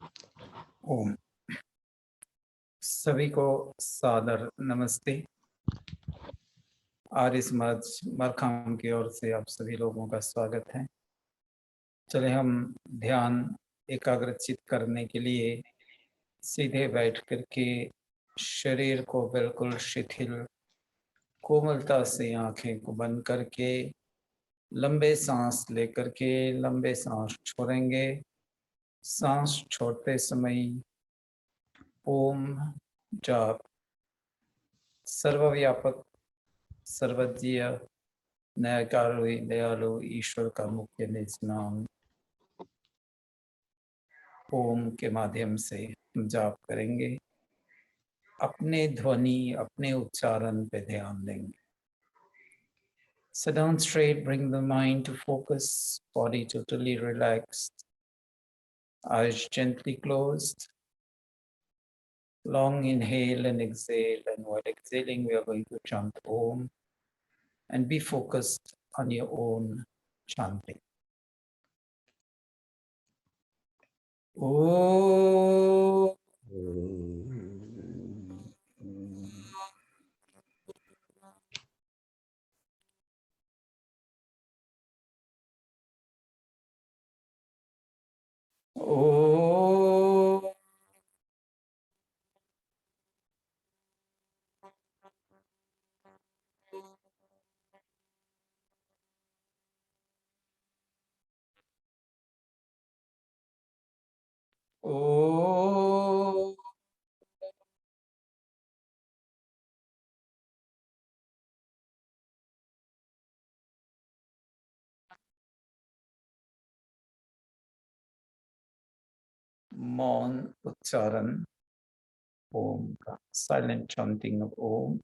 ओम सभी को सादर नमस्ते। आर्य समाज मरखाम की ओर से आप सभी लोगों का स्वागत है। चले हम ध्यान एकाग्रचित करने के लिए सीधे बैठ करके शरीर को बिल्कुल शिथिल कोमलता से आंखें को बंद करके लंबे सांस लेकर के लंबे सांस छोड़ेंगे। सांस छोड़ते समय ओम जाप सर्वव्यापक सर्वज्ञ न्यायकारी दयालु ईश्वर का मुख्य निज नाम ओम के माध्यम से हम जाप करेंगे। अपने ध्वनि अपने उच्चारण पे ध्यान देंगे। Sit down straight, bring the mind to focus, body totally relaxed, eyes gently closed. Long inhale and exhale, and while exhaling we are going to chant Om and be focused on your own chanting. Om. Om. Om. मौन उच्चारण ओम का, silent chanting of Om.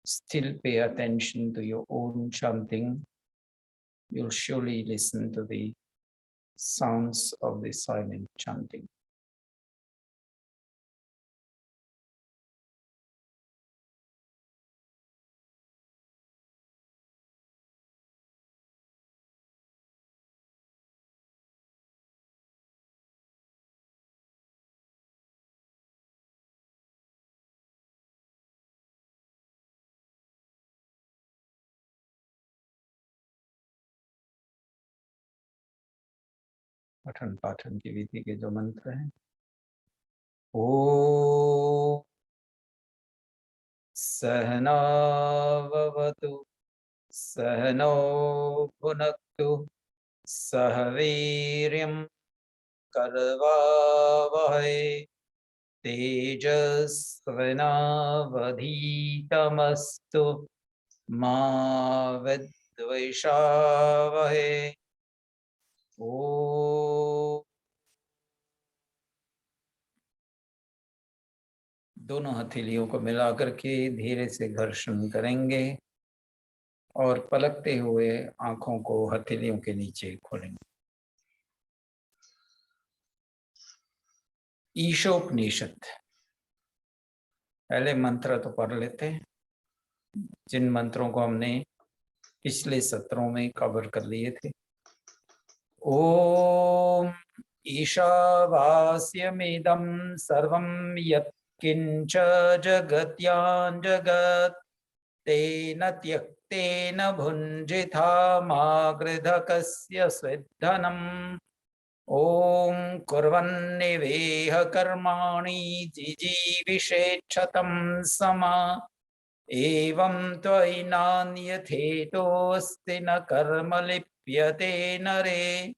Still pay attention to your own chanting. You'll surely listen to the sounds of the silent chanting. पठन पाठन की विधि के जो मंत्र हैं, ओम सहनाववतु सहनौ भुनक्तु सह वीर्यं करवावहै तेजस्विनावधीतमस्तु मा विद्विषावहै। ओम। दोनों हथेलियों को मिलाकर के धीरे से घर्षण करेंगे और पलकते हुए आंखों को हथेलियों के नीचे खोलेंगे। ईशोपनिषद पहले मंत्र तो पढ़ लेते हैं, जिन मंत्रों को हमने पिछले सत्रों में कवर कर लिए थे। ओम ईशावास्यमिदं सर्वं यत्किंच जगत्यां जगत् तेन त्यक्तेन भुञ्जिथा मा गृधकस्य स्विद्धनम्। ओम कुर्वन्निवेह कर्माणि जिजीविषेच्छतं समा एवं त्वयि नान्यथेतोऽस्ति न कर्म लिप्यते नरे।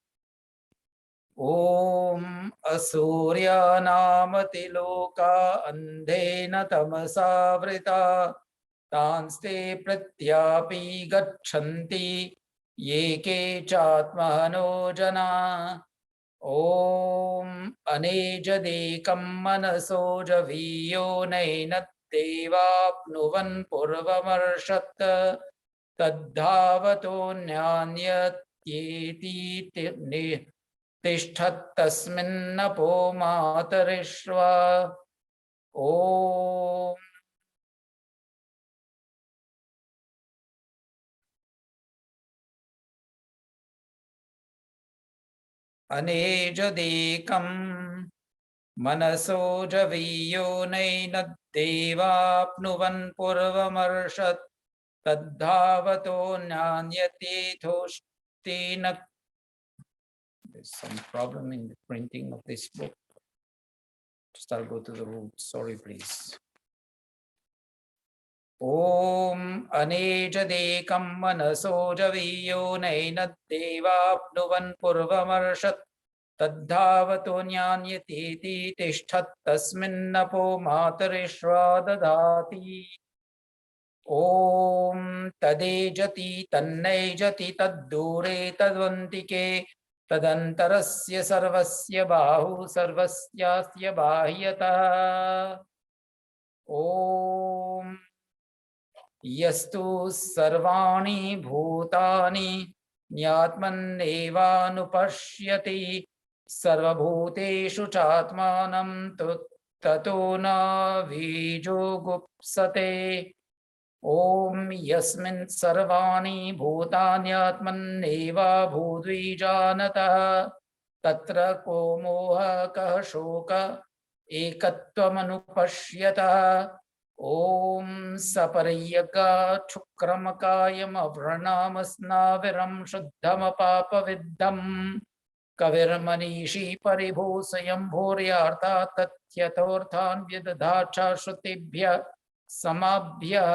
ओम असूर्यानामतिलोका अन्धेन तमसावृता तांस्ते प्रत्यापि गच्छन्ति ये के चात्मनो जना। ओम अनेजदेकं मनसो जवीयो नैन देवाप्नुवन् पूर्वमर्षत् तद्धावतोऽन्यान्यत्येति तिष्ठत्तस्मिन्नपो मातरिश्वा। ओम अनेजदेकं मनसो जवीयो नैनद्देवाप्नुवन् पूर्वमर्षत् तद्धावतो न्यान्यतेथोष्टेन. There's some problem in the printing of this book. Just I'll go to the root. Sorry, please. Om अनेजदेकं मनसो जवीयो नैनद्देवाप्नुवन् पूर्वमर्षत् तद्धावतो न्यान्यतेति तिष्ठत् तस्मिन्नपो मातरिश्वा दधाति. ओम तदेजति तन्नैजति तद्दूरे तद्वन्तिके तदन्तरस्य सर्वस्य बाहु सर्वस्यास्य बाह्यतः. ओम यस्तु सर्वाणि भूतानि न्यात्मन्नेवानुपश्यति सर्वभूतेषु चात्मानं ततो न बीजोगुप्सते. ओम यस्मिन् सर्वाणि भूतान्यात्मन्नेवाभूद्विजानतः तत्र को मोहः कः शोकः एकत्वमनुपश्यतः. ओम सपर्यगाच्छुक्रमकायमवृणामस्नाविरं शुद्धमपापविद्धं कविर्मनीषी परिभूषयं भूर्यार्थात् तथ्यथोर्थान् व्यदधात् श्रुतिभ्यः समाभ्यः.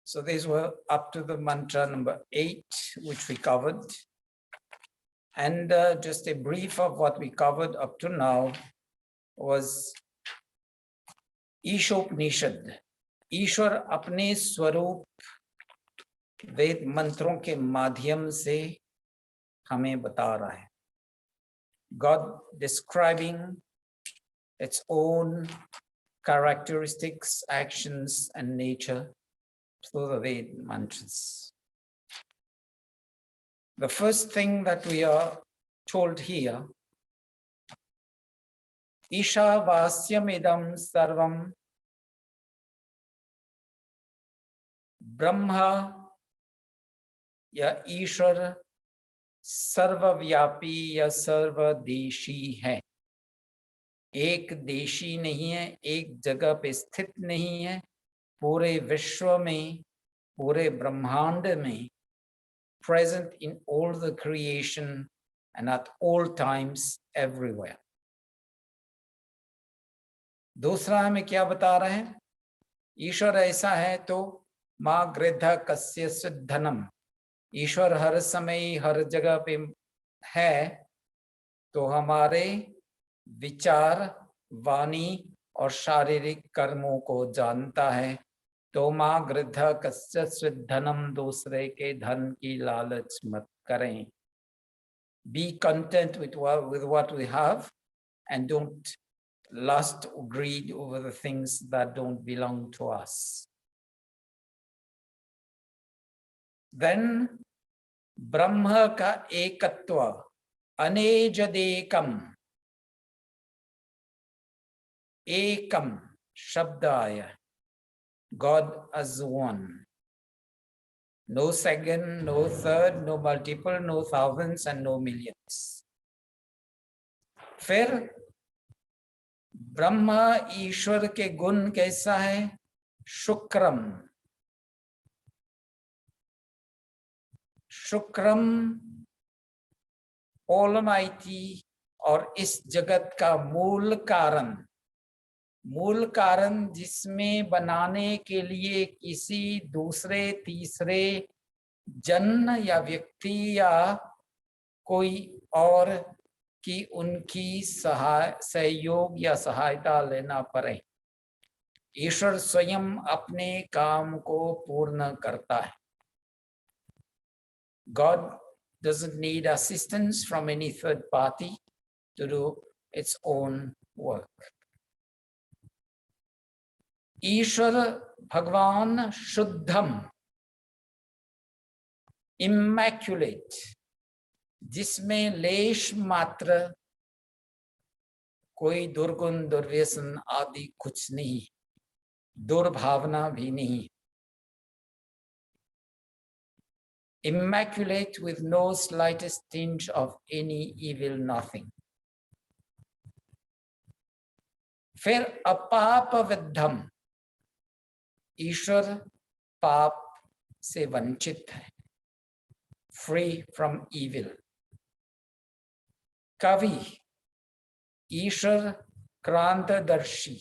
So these were up to the mantra number 8, which we covered. And just a brief of what we covered up to now was Ishopanishad. ईश्वर अपने स्वरूप वेद मंत्रों के माध्यम से हमें बता रहा है. God describing its own characteristics, actions, and nature through the Ved mantras. The first thing that we are told here, ईशावास्यमिदं सर्वं ब्रह्मा या ईश्वर सर्वव्यापी या सर्वदेशी है. एक देशी नहीं है, एक जगह पे स्थित नहीं है. पूरे विश्व में, पूरे ब्रह्मांड में, present in all the creation and at all times everywhere. दूसरा हमें क्या बता रहे हैं? ईश्वर ऐसा है तो माँ गृध कस्य सिद्धनम. ईश्वर हर समय हर जगह पे है तो हमारे विचार, वाणी और शारीरिक कर्मों को जानता है. तो माँ गृध कस्य सिद्धनम, दूसरे के धन की लालच मत करें. Be content with what we have and don't lust or greed over the things that don't belong to us. Then ब्रह्म का एकत्व, अनेजदेकम, एकम शब्द आया. God as one. No second, no third, no multiple, no thousands and no millions. फिर ब्रह्मा ईश्वर के गुण कैसा है? शुक्रम. शुक्रम almighty और इस जगत का मूल कारण. मूल कारण जिसमें बनाने के लिए किसी दूसरे तीसरे जन या व्यक्ति या कोई और की उनकी सहयोग या सहायता लेना पड़े. ईश्वर स्वयं अपने काम को पूर्ण करता है. God doesn't need assistance from any third party to do its own work. ईश्वर भगवान शुद्धम, immaculate, जिसमें लेश मात्र कोई दुर्गुण दुर्व्यसन आदि कुछ नहीं, दुर्भावना भी नहीं. Immaculate with no slightest tinge of any evil, nothing. फिर अपाप विद्धम, ईश्वर पाप से वंचित है, फ्री फ्रॉम इविल। कवि, ईश्वर क्रांतदर्शी,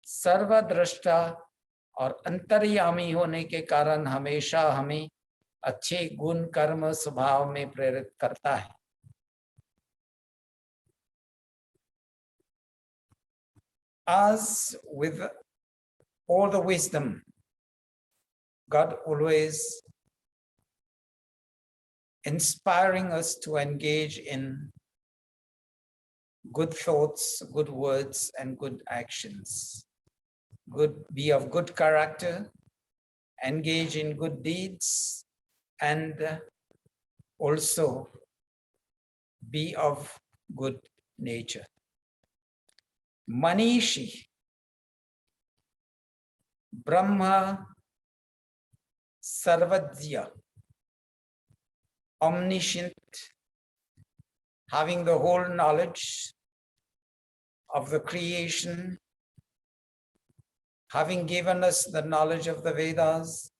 सर्वद्रष्टा और अंतर्यामी होने के कारण हमेशा हमें अच्छे गुण कर्म स्वभाव में प्रेरित करता है। As with all the wisdom, God always inspiring us to engage in good thoughts, good words, and good actions. Be of good character, engage in good deeds, and also be of good nature. Manishi, Brahma Sarvajya, omniscient, having the whole knowledge of the creation, having given us the knowledge of the Vedas,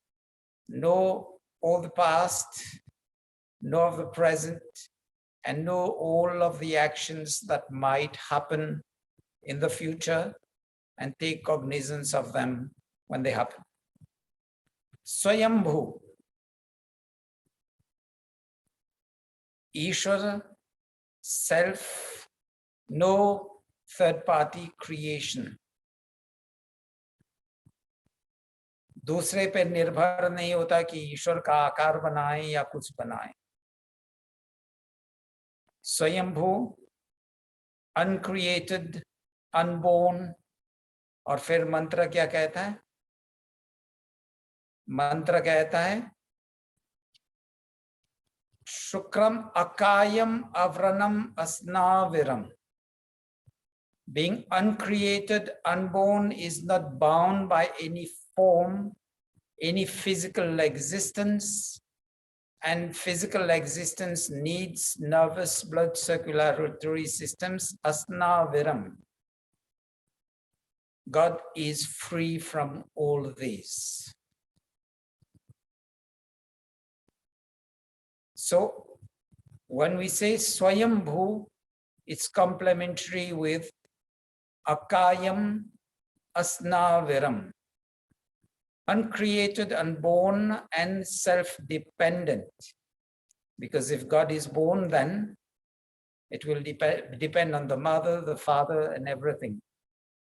know all the past, know of the present, and know all of the actions that might happen in the future and take cognizance of them when they happen. Swayambhu, Ishvara, self, no third-party creation. दूसरे पे निर्भर नहीं होता कि ईश्वर का आकार बनाए या कुछ बनाए। स्वयंभू, uncreated, unborn, और फिर मंत्र क्या कहता है? मंत्र कहता है शुक्रम अकायम अवरणम अस्नाविरम. Being uncreated, unborn, is not bound by any form, any physical existence, and physical existence needs nervous blood circulatory systems. Asnaviram. God is free from all these. So when we say Swayambhu, it's complementary with Akayam Asnaviram, uncreated, unborn, and self-dependent. Because if God is born, then it will depend on the mother, the father, and everything.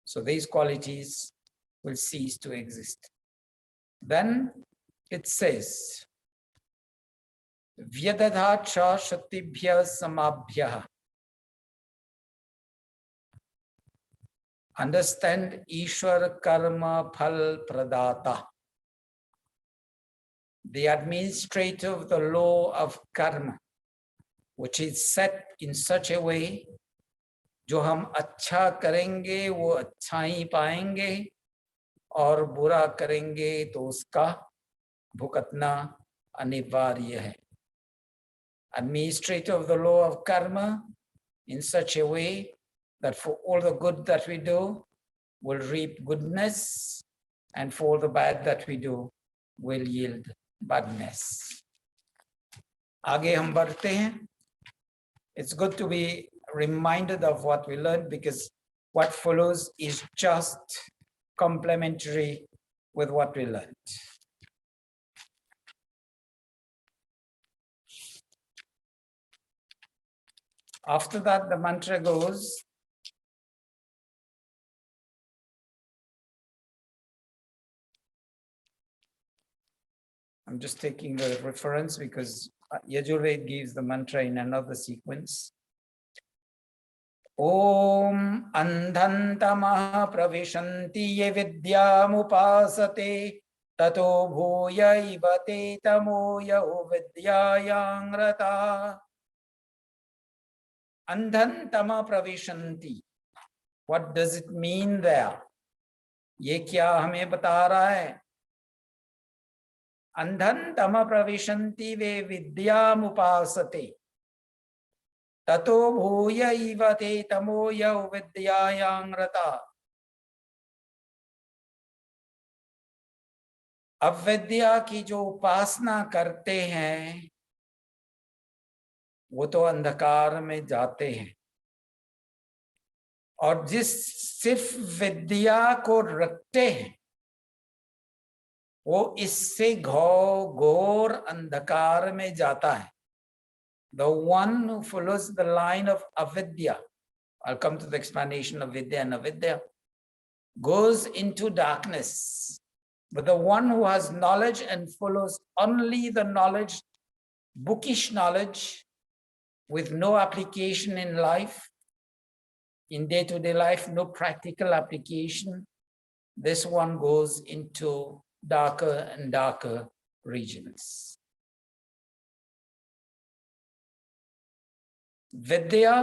So these qualities will cease to exist. Then it says, Vyadadha cha shatibhya samabhya. Understand Ishwar Karma Phal Pradata, the administrator of the law of karma, which is set in such a way, जो हम अच्छा करेंगे वो अच्छा ही पाएंगे और बुरा करेंगे तो उसका भुगतना अनिवार्य है. Administrator of the law of karma in such a way that for all the good that we do, will reap goodness, and for all the bad that we do, will yield badness. आगे हम बढ़ते हैं. It's good to be reminded of what we learned, because what follows is just complementary with what we learned. After that, the mantra goes, I'm just taking the reference because Yajurved gives the mantra in another sequence. Om andhantamah pravishanti ye vidyamupasate tato bhuya ivate tamoya vidyayang rata. Andhantama pravishanti. What does it mean there? ये क्या हमें बता रहा है? अंधन तम प्रविशन्ति वे विद्यामुपासते ततो भूय इव ते तमो यौ विद्यायां रता. अविद्या की जो उपासना करते हैं वो तो अंधकार में जाते हैं, और जिस सिर्फ विद्या को रखते हैं वो इससे घोर अंधकार में जाता है। The one who follows the line of avidya, I'll come to the explanation of vidya and avidya, goes into darkness. But the one who has knowledge and follows only the knowledge, bookish knowledge, with no application in life, in day-to-day life, no practical application, this one goes into darker and darker regions. विद्या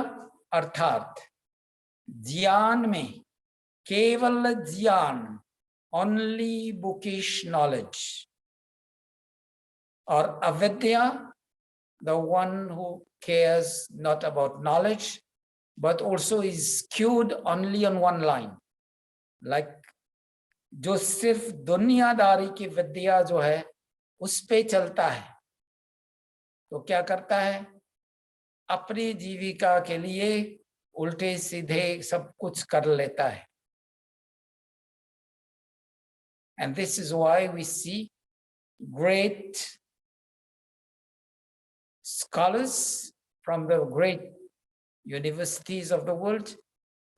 अर्थात ज्ञान में केवल ज्ञान, only bookish knowledge, और अविद्या, the one who cares not about knowledge but also is skewed only on one line, like जो सिर्फ दुनियादारी की विद्या जो है उस पे चलता है, तो क्या करता है, अपनी जीविका के लिए उल्टे सीधे सब कुछ कर लेता है। And this is why we see great scholars from the great universities of the world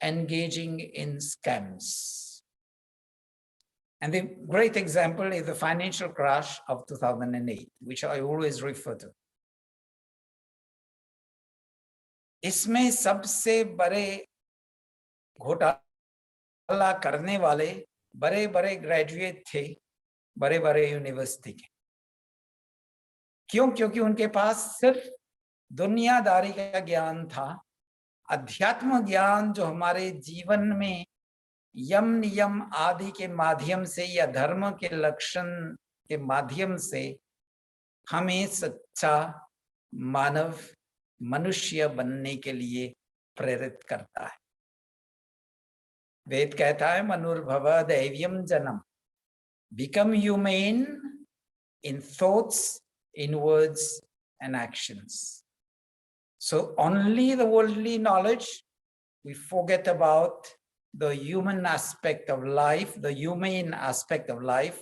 engaging in scams. And the great example is the financial crash of 2008, which I always refer to. इसमें सबसे बड़े घोटाला करने वाले बड़े बड़े graduate थे, बड़े बड़े यूनिवर्सिटी के। क्यों? क्योंकि उनके पास सिर्फ दुनियादारी का ज्ञान था। अध्यात्म ज्ञान जो हमारे जीवन में यम नियम आदि के माध्यम से या धर्म के लक्षण के माध्यम से हमें सच्चा मानव, मनुष्य बनने के लिए प्रेरित करता है। वेद कहता है मनुर्भव दैव्यम जन्म, become humane in thoughts, in words and actions. So only the worldly knowledge, we forget about the human aspect of life, the humane aspect of life.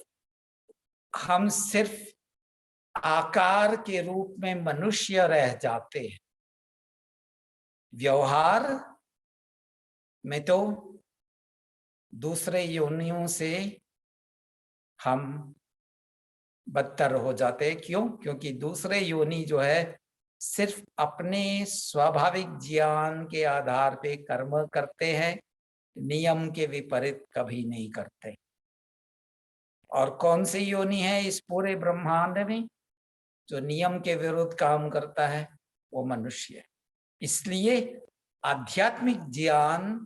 हम सिर्फ आकार के रूप में मनुष्य रह जाते हैं। व्यवहार में तो दूसरे योनियों से हम बदतर हो जाते हैं। क्यों? क्योंकि दूसरे योनि जो है सिर्फ अपने स्वाभाविक ज्ञान के आधार पे कर्म करते हैं, नियम के विपरीत कभी नहीं करते। और कौन सी योनि है इस पूरे ब्रह्मांड में जो नियम के विरुद्ध काम करता है? वो मनुष्य है। इसलिए आध्यात्मिक ज्ञान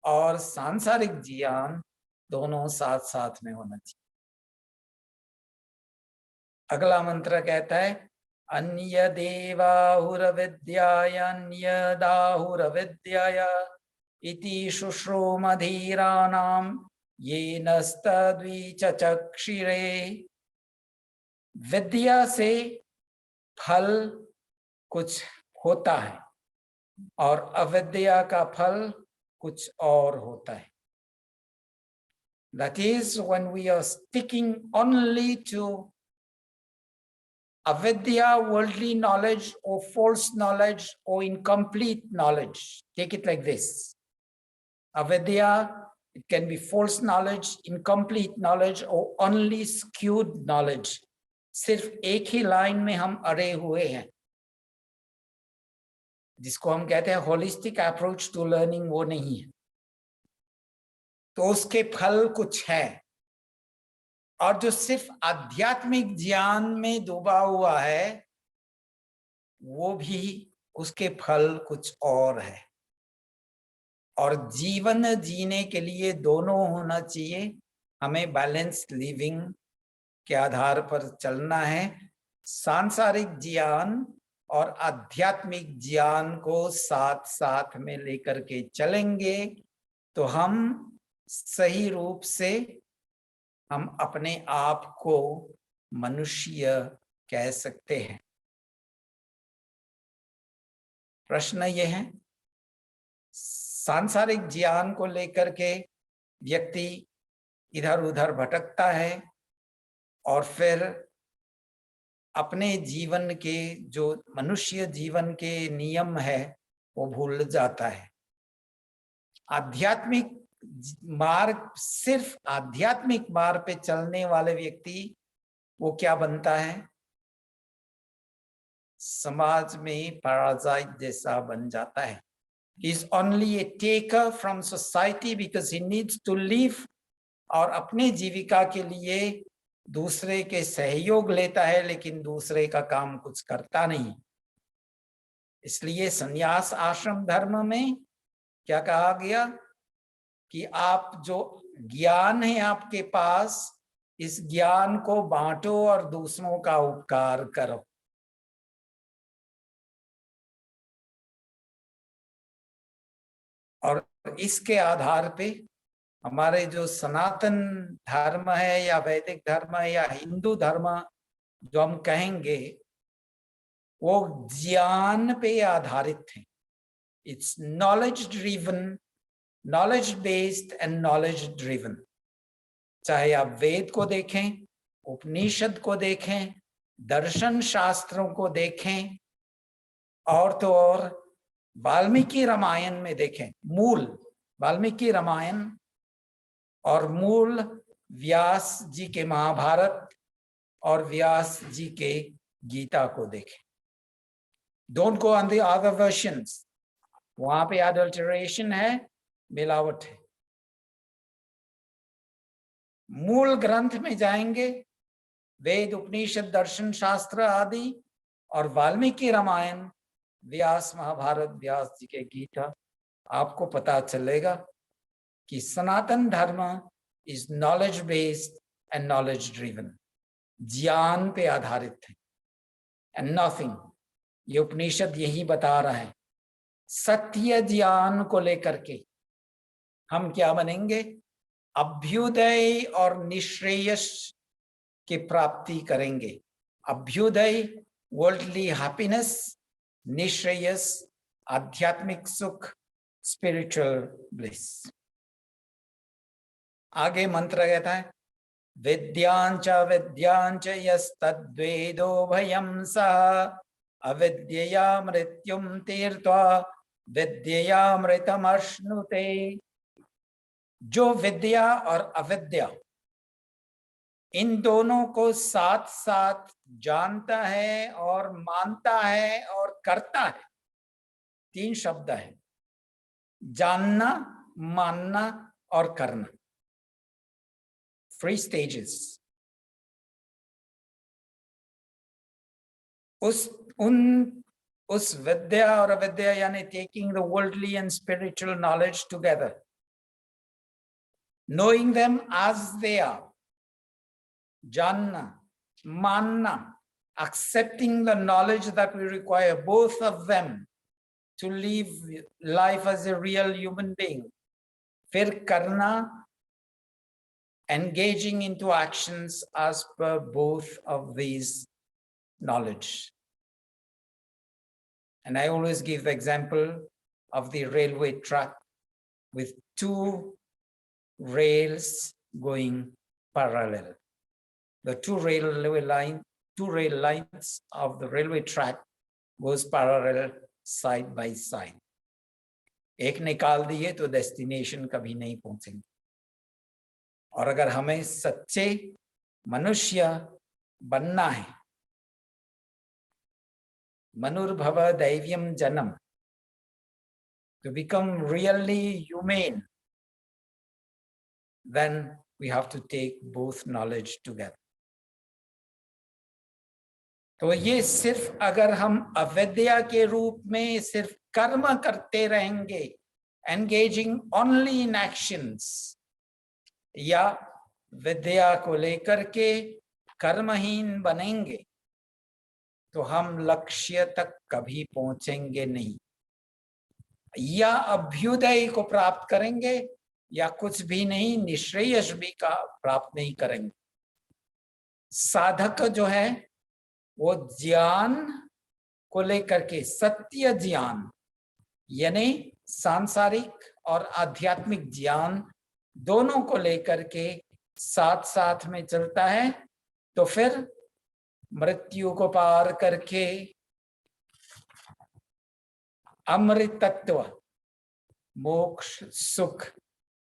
और सांसारिक ज्ञान दोनों साथ साथ में होना चाहिए। अगला मंत्र कहता है अन्य देवाहुर विद्याय अन्य दाहुर विद्याय इति शुश्रूमधीराणाम येन स्तद्विचक्षिरे। विद्या से फल कुछ होता है और अविद्या का फल कुछ और होता है। That is, when we are sticking only to avidya, worldly knowledge, or false knowledge, or incomplete knowledge. Take it like this. Avidya, it can be false knowledge, incomplete knowledge, or only skewed knowledge. सिर्फ एक ही line में हम अड़े हुए हैं, जिसको हम कहते हैं होलिस्टिक अप्रोच टू लर्निंग, वो नहीं है। तो उसके फल कुछ है। और जो सिर्फ आध्यात्मिक ज्ञान में डूबा हुआ है वो भी उसके फल कुछ और है। और जीवन जीने के लिए दोनों होना चाहिए। हमें बैलेंस लिविंग के आधार पर चलना है। सांसारिक ज्ञान और आध्यात्मिक ज्ञान को साथ साथ में लेकर के चलेंगे तो हम सही रूप से हम अपने आप को मनुष्य कह सकते हैं। प्रश्न ये है, सांसारिक ज्ञान को लेकर के व्यक्ति इधर उधर भटकता है और फिर अपने जीवन के जो मनुष्य जीवन के नियम है वो भूल जाता है। आध्यात्मिक मार्ग, सिर्फ आध्यात्मिक मार्ग पे चलने वाले व्यक्ति वो क्या बनता है? समाज में पैरासाइट जैसा बन जाता है। He is only a taker from society because he needs to live, और अपने जीविका के लिए दूसरे के सहयोग लेता है लेकिन दूसरे का काम कुछ करता नहीं। इसलिए संन्यास आश्रम धर्म में क्या कहा गया कि आप जो ज्ञान है आपके पास, इस ज्ञान को बांटो और दूसरों का उपकार करो। और इसके आधार पे हमारे जो सनातन धर्म है या वैदिक धर्म है या हिंदू धर्म जो हम कहेंगे, वो ज्ञान पे आधारित है। It's knowledge driven, knowledge based and knowledge driven. चाहे आप वेद को देखें, उपनिषद को देखें, दर्शन शास्त्रों को देखें, और तो और वाल्मीकि रामायण में देखें, मूल वाल्मीकि रामायण और मूल व्यास जी के महाभारत और व्यास जी के गीता को देखें। Don't go on the other versions, वहां पे अडल्टरेशन है, मिलावट है। मूल ग्रंथ में जाएंगे, वेद उपनिषद दर्शन शास्त्र आदि, और वाल्मीकि रामायण, व्यास महाभारत, व्यास जी के गीता, आपको पता चलेगा कि सनातन धर्म is knowledge based and knowledge driven, ज्ञान पे आधारित है एंड नथिंग। ये उपनिषद यही बता रहा है। सत्य ज्ञान को लेकर के हम क्या बनेंगे? अभ्युदय और निश्रेयस की प्राप्ति करेंगे। अभ्युदय वर्ल्डली हैप्पीनेस, निश्रेयस आध्यात्मिक सुख, स्पिरिचुअल ब्लिस। आगे मंत्र कहता है, विद्यांच विद्यांच यस्तद्वेदो भयं सः अविद्यया मृत्युम तीर्त्वा विद्यया मृतमश्नुते। जो विद्या और अविद्या इन दोनों को साथ साथ जानता है और मानता है और करता है, तीन शब्द है, जानना, मानना और करना। 3 stages। उस विद्या और अविद्या यानी taking the worldly and spiritual knowledge together, knowing them as they are, जानना, मानना, accepting the knowledge that we require, both of them, to live life as a real human being. फिर करना, engaging into actions as per both of these knowledge. And I always give the example of the railway track with 2 rails going parallel. The 2 rail lines of the railway track goes parallel side by side. एक निकाल दिए तो destination कभी नहीं पहुंचेंगे। और अगर हमें सच्चे मनुष्य बनना है, मनुर्भव दैव्यम जन्म, to become really humane, then we have to take both knowledge together. तो ये सिर्फ अगर हम अविद्या के रूप में सिर्फ कर्म करते रहेंगे, engaging only in actions, या विद्या को लेकर के कर्महीन बनेंगे, तो हम लक्ष्य तक कभी पहुंचेंगे नहीं। या अभ्युदय को प्राप्त करेंगे या कुछ भी नहीं, निश्रेयस भी का प्राप्त नहीं करेंगे। साधक जो है वो ज्ञान को लेकर के, सत्य ज्ञान यानी सांसारिक और आध्यात्मिक ज्ञान दोनों को लेकर के साथ साथ में चलता है, तो फिर मृत्यु को पार करके अमृतत्व मोक्ष सुख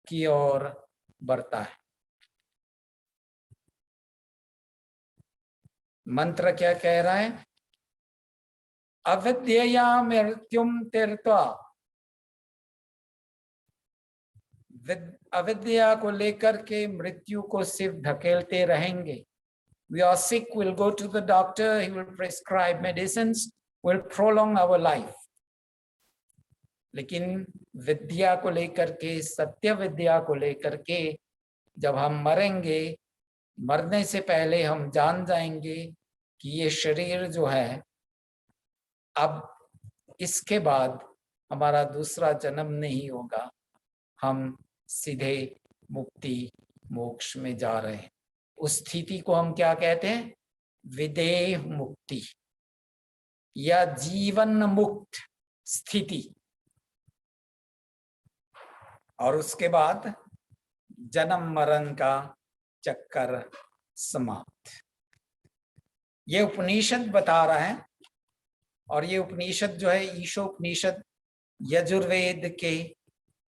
की ओर बढ़ता है। मंत्र क्या कह रहा है? अविद्यया मृत्युम तीर्त्वा, अविद्या को लेकर के मृत्यु को सिर्फ ढकेलते रहेंगे। We are sick, we'll go to the doctor, he will prescribe medicines, will prolong our life. लेकिन विद्या को लेकर के, सत्य विद्या को लेकर के जब हम मरेंगे, मरने से पहले हम जान जाएंगे कि ये शरीर जो है, अब इसके बाद हमारा दूसरा जन्म नहीं होगा, हम सीधे मुक्ति मोक्ष में जा रहे हैं। उस स्थिति को हम क्या कहते हैं? विदेह मुक्ति या जीवन मुक्त स्थिति। और उसके बाद जन्म मरण का चक्कर समाप्त। ये उपनिषद बता रहा है, और ये उपनिषद जो है ईशोपनिषद यजुर्वेद के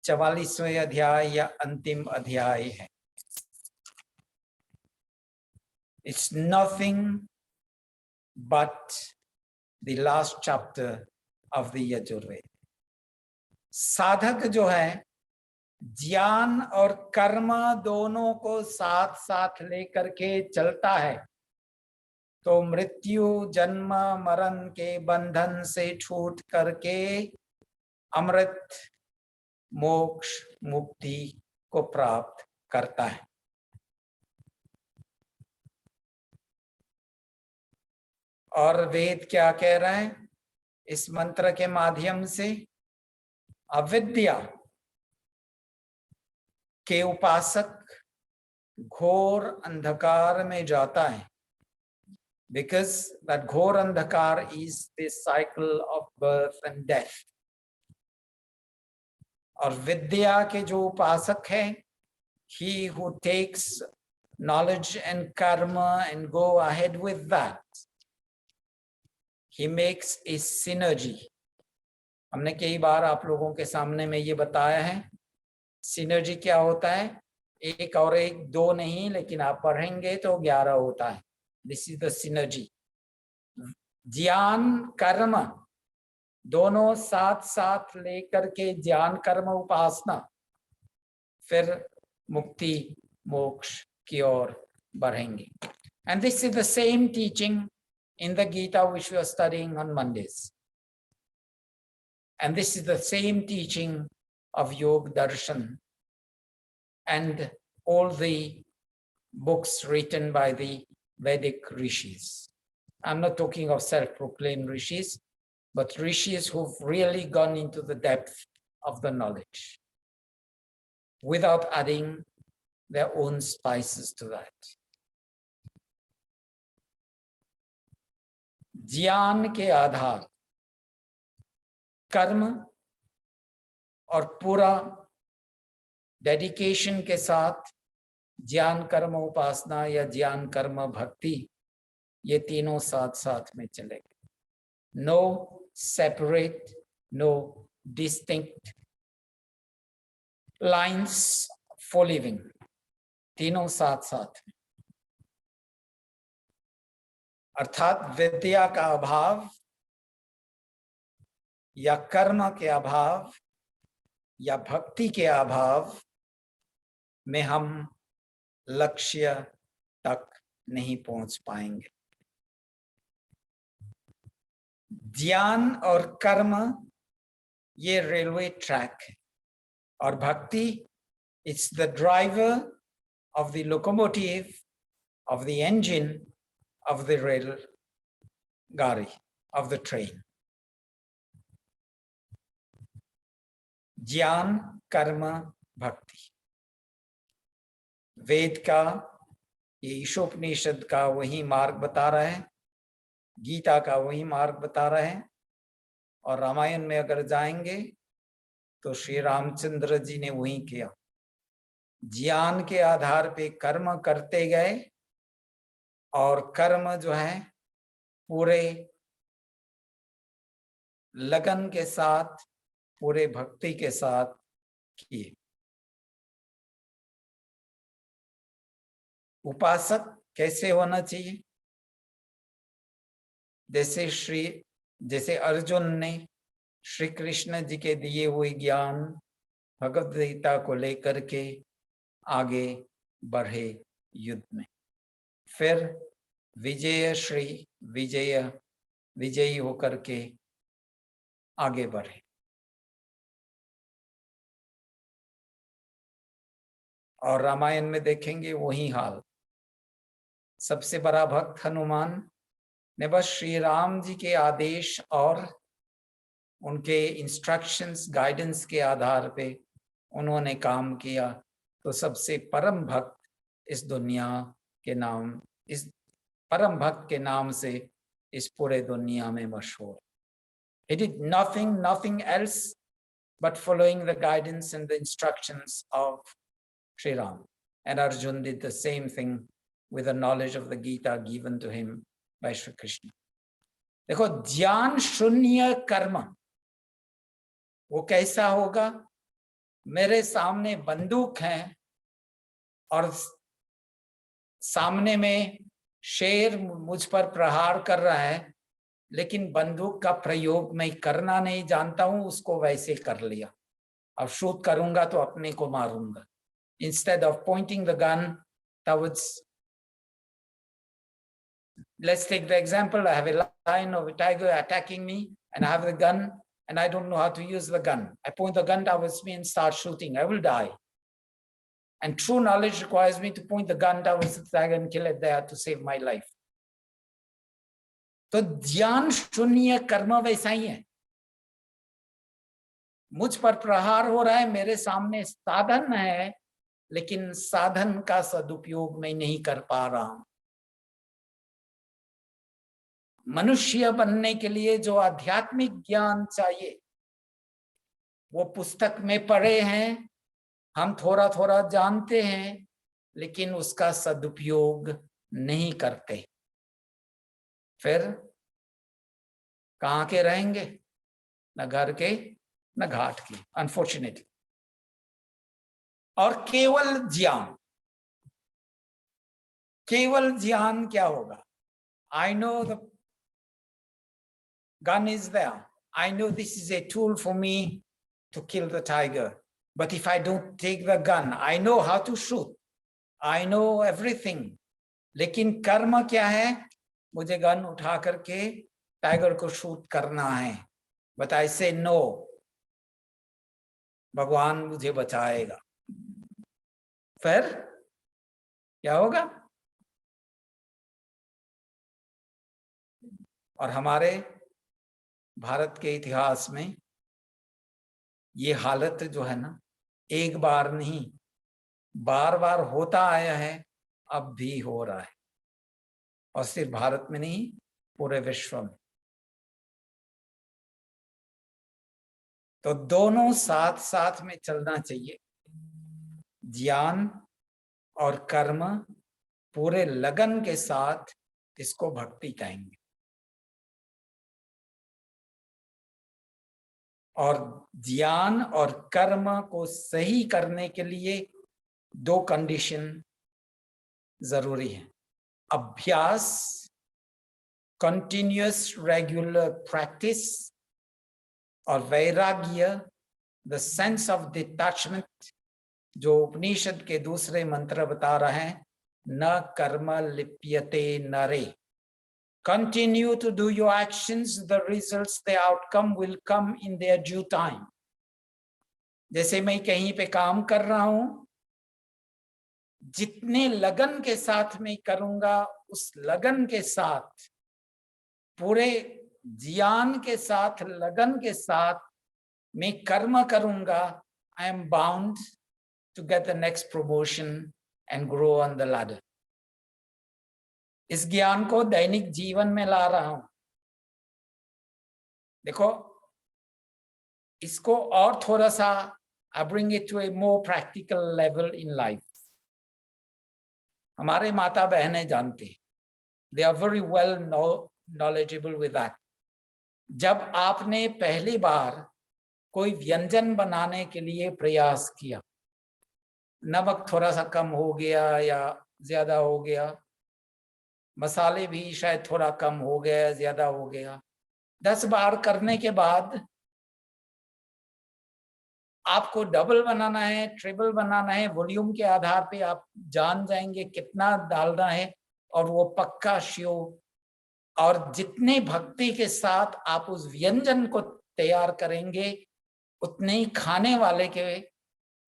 44वें अध्याय या अंतिम अध्याय है। It's nothing but the last chapter of the Yajurveda. साधक जो है ज्ञान और कर्म दोनों को साथ साथ लेकर के चलता है, तो मृत्यु जन्म मरण के बंधन से छूट करके अमृत मोक्ष मुक्ति को प्राप्त करता है। और वेद क्या कह रहा है इस मंत्र के माध्यम से? अविद्या के उपासक घोर अंधकार में जाता है, because that घोर अंधकार is the cycle of birth and death. और विद्या के जो उपासक है, he who takes knowledge and karma and go ahead with that, he makes a synergy. हमने कई बार आप लोगों के सामने में ये बताया है, सिनर्जी क्या होता है? एक और एक दो नहीं, लेकिन आप पढ़ेंगे तो 11 होता है। This is the synergy. ज्ञान कर्म दोनों साथ साथ लेकर के ज्ञान कर्म उपासना, फिर मुक्ति मोक्ष की ओर बढ़ेंगे। And this is the same teaching in the Gita which we are studying on Mondays. And this is the same teaching of Yoga Darshan and all the books written by the Vedic rishis. I'm not talking of self-proclaimed rishis, but rishis who've really gone into the depth of the knowledge without adding their own spices to that. ज्ञान के आधार कर्म और पूरा dedication के साथ ज्ञान कर्म उपासना या ज्ञान कर्म भक्ति, ये तीनों साथ साथ में चलेंगे। No separate, no distinct lines for living, तीनों साथ साथ में। अर्थात विद्या का अभाव या कर्म के अभाव या भक्ति के अभाव में हम लक्ष्य तक नहीं पहुंच पाएंगे। ज्ञान और कर्म ये रेलवे ट्रैक है, और भक्ति it's the driver of the locomotive, of the engine, of the rail gari, of the train. ज्ञान कर्म भक्ति, वेद का, ये ईशोपनिषद का वही मार्ग बता रहा है, गीता का वही मार्ग बता रहा है। और रामायण में अगर जाएंगे तो श्री रामचंद्र जी ने वही किया, ज्ञान के आधार पे कर्म करते गए और कर्म जो है पूरे लगन के साथ, पूरे भक्ति के साथ किए। उपासक कैसे होना चाहिए? जैसे अर्जुन ने श्री कृष्ण जी के दिए हुए ज्ञान भगवद गीता को लेकर के आगे बढ़े युद्ध में, फिर विजयी होकर के आगे बढ़े। और रामायण में देखेंगे वही हाल। सबसे बड़ा भक्त हनुमान ने बस श्री राम जी के आदेश और उनके इंस्ट्रक्शंस, गाइडेंस के आधार पे उन्होंने काम किया, तो सबसे परम भक्त इस दुनिया के नाम, इस परम भक्त के नाम से इस पूरे दुनिया में मशहूर। He did nothing else but following the guidance and the instructions of Sri Ram. And Arjun did the same thing with the knowledge of the Gita given to him by Shri Krishna. देखो, ज्ञान शून्य कर्म वो कैसा होगा? मेरे सामने बंदूक है और सामने में शेर मुझ पर प्रहार कर रहा है, लेकिन बंदूक का प्रयोग मैं करना नहीं जानता हूं, उसको वैसे कर लिया। अब शूट करूंगा तो अपने को मारूंगा। Instead of pointing the gun towards, let's take the example, I have a lion or a tiger attacking me and I have the gun and I don't know how to use the gun. I point the gun towards me and start shooting, I will die. And true knowledge requires me to point the gun towards the tiger and kill it there to save my life. तो ज्ञान शून्य कर्म वैसा ही है। मुझ पर प्रहार हो रहा है, मेरे सामने साधन है, लेकिन साधन का सदुपयोग मैं नहीं कर पा रहा हूं। मनुष्य बनने के लिए जो आध्यात्मिक ज्ञान चाहिए वो पुस्तक में पढ़े हैं, हम थोड़ा थोड़ा जानते हैं, लेकिन उसका सदुपयोग नहीं करते। फिर कहां के रहेंगे? न घर के न घाट के, अनफॉर्चुनेटली। और केवल ज्ञान क्या होगा? I know the gun is there. I know this is a tool for me to kill the tiger. But if I don't take the gun, I know how to shoot. I know everything. लेकिन कर्म क्या है? मुझे gun उठा करके tiger को shoot करना है। But I say no. भगवान मुझे बचाएगा। फिर क्या होगा? और हमारे भारत के इतिहास में ये हालत जो है ना, एक बार नहीं बार बार होता आया है, अब भी हो रहा है। और सिर्फ भारत में नहीं, पूरे विश्व में। तो दोनों साथ साथ में चलना चाहिए। ज्ञान और कर्म पूरे लगन के साथ, इसको भक्ति कहेंगे। और ज्ञान और कर्म को सही करने के लिए दो कंडीशन जरूरी है। अभ्यास, कंटिन्यूअस रेगुलर प्रैक्टिस, और वैराग्य, द सेंस ऑफ डिटैचमेंट, जो उपनिषद के दूसरे मंत्र बता रहे हैं, न कर्म लिप्यते नरे। Continue to do your actions, the results, the outcome will come in their due time. जैसे मैं कहीं पे काम कर रहा हूं, जितने लगन के साथ मैं करूंगा, उस लगन के साथ, पूरे ज्ञान के साथ, लगन के साथ मैं कर्म करूंगा, I am bound to get the next promotion and grow on the ladder. इस ज्ञान को दैनिक जीवन में ला रहा हूं। देखो, इसको और थोड़ा सा I bring it to a more practical level in life. हमारे माता बहनें जानते हैं, they are very well knowledgeable with that. जब आपने पहली बार कोई व्यंजन बनाने के लिए प्रयास किया, नमक थोड़ा सा कम हो गया या ज्यादा हो गया, मसाले भी शायद थोड़ा कम हो गया ज्यादा हो गया, 10 बार करने के बाद आपको डबल बनाना है, ट्रिपल बनाना है, वॉल्यूम के आधार पे आप जान जाएंगे कितना डालना है और वो पक्का श्योर। और जितने भक्ति के साथ आप उस व्यंजन को तैयार करेंगे, उतने ही खाने वाले के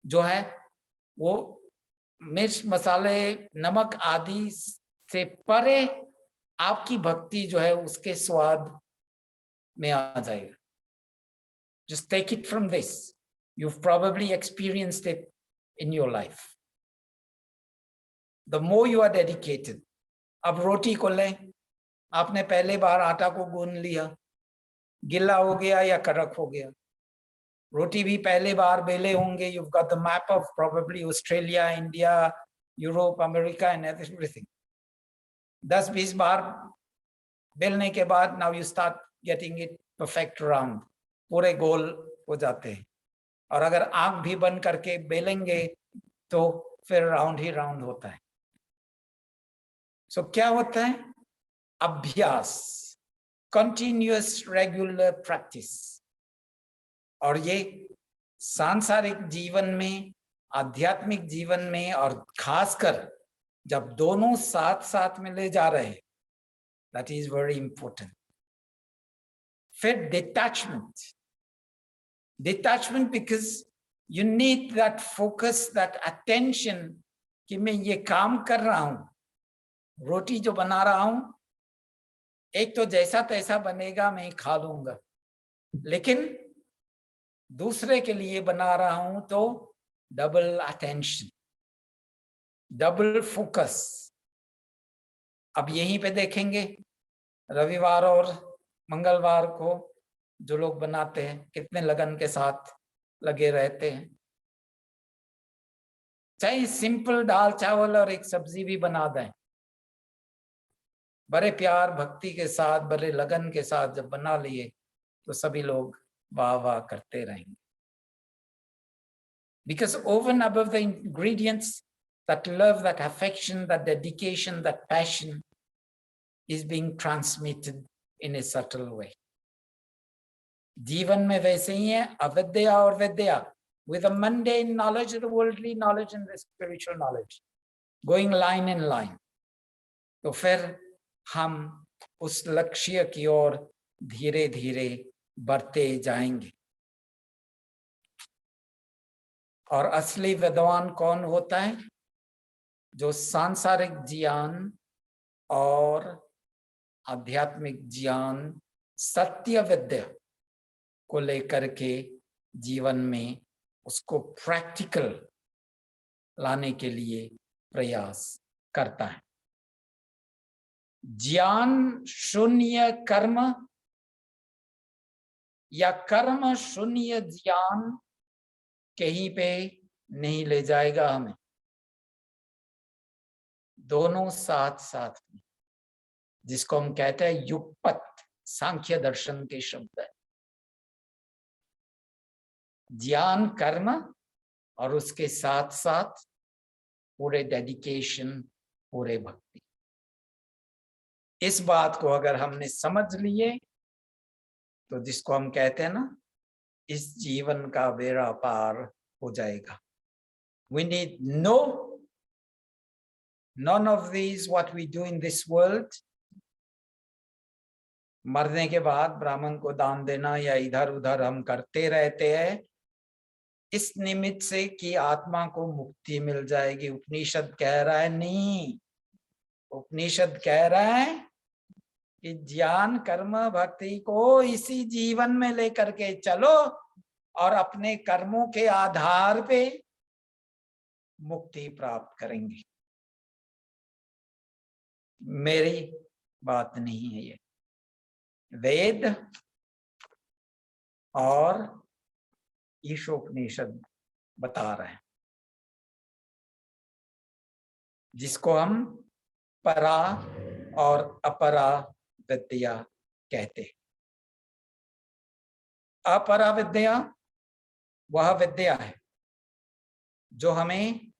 जो है वो मिर्च मसाले नमक आदि से परे आपकी भक्ति जो है उसके स्वाद में आ जाएगा। Just take it from this. You've probably experienced it in your life. The more you are dedicated. अब रोटी को लें, आपने पहले बार आटा को गूंद लिया, गिल्ला हो गया या कड़क हो गया। रोटी भी पहले बार बेले होंगे, you've got the map of probably Australia, India, Europe, America and everything. 10-20 बार बेलने के बाद now you start getting it perfect round, पूरे गोल हो जाते हैं। और अगर आंख भी बंद करके बेलेंगे तो फिर राउंड ही राउंड होता है। सो क्या होता है? अभ्यास, कंटिन्यूअस रेगुलर प्रैक्टिस। और ये सांसारिक जीवन में, आध्यात्मिक जीवन में, और खासकर जब दोनों साथ साथ में ले जा रहे हैं, दैट इज वेरी इंपॉर्टेंट। फिर detachment, because you need that focus, that attention कि मैं ये काम कर रहा हूं, रोटी जो बना रहा हूं, एक तो जैसा तैसा बनेगा मैं खा लूंगा, लेकिन दूसरे के लिए बना रहा हूं तो डबल अटेंशन, डबल फोकस। अब यहीं पे देखेंगे रविवार और मंगलवार को जो लोग बनाते हैं कितने लगन के साथ लगे रहते हैं। चाहे सिंपल दाल चावल और एक सब्जी भी बना दें, बड़े प्यार भक्ति के साथ, बड़े लगन के साथ जब बना लिए तो सभी लोग वाह वाह करते रहेंगे। Because over and above the ingredients, that love, that affection, that dedication, that passion is being transmitted in a subtle way. जीवन में वैसे ही है, अविद्या और विद्या, with the mundane knowledge, the worldly knowledge and the spiritual knowledge, going line in line. तो फिर हम उस लक्ष्य की ओर धीरे धीरे बढ़ते जाएंगे। और असली विद्वान कौन होता है? जो सांसारिक ज्ञान और आध्यात्मिक ज्ञान, सत्य विद्या को लेकर के जीवन में उसको प्रैक्टिकल लाने के लिए प्रयास करता है। ज्ञान शून्य कर्म या कर्म शून्य ज्ञान कहीं पे नहीं ले जाएगा हमें, दोनों साथ साथ में, जिसको हम कहते हैं युगपत, सांख्य दर्शन के शब्द है। ज्ञान कर्म और उसके साथ साथ पूरे डेडिकेशन, पूरे भक्ति। इस बात को अगर हमने समझ लिए तो जिसको हम कहते हैं ना, इस जीवन का बेड़ा पार हो जाएगा। We need none of these what we do in this world. मरने के बाद ब्राह्मण को दान देना या इधर उधर हम करते रहते हैं इस निमित्त से कि आत्मा को मुक्ति मिल जाएगी। उपनिषद कह रहा है नहीं, उपनिषद कह रहा है कि ज्ञान कर्म भक्ति को इसी जीवन में लेकर के चलो और अपने कर्मों के आधार पे मुक्ति प्राप्त करेंगे। मेरी बात नहीं है ये, वेद और ईशोपनिषद बता रहे हैं, जिसको हम परा और अपरा विद्या कहते हैं। अपरा विद्या वह विद्या है जो हमें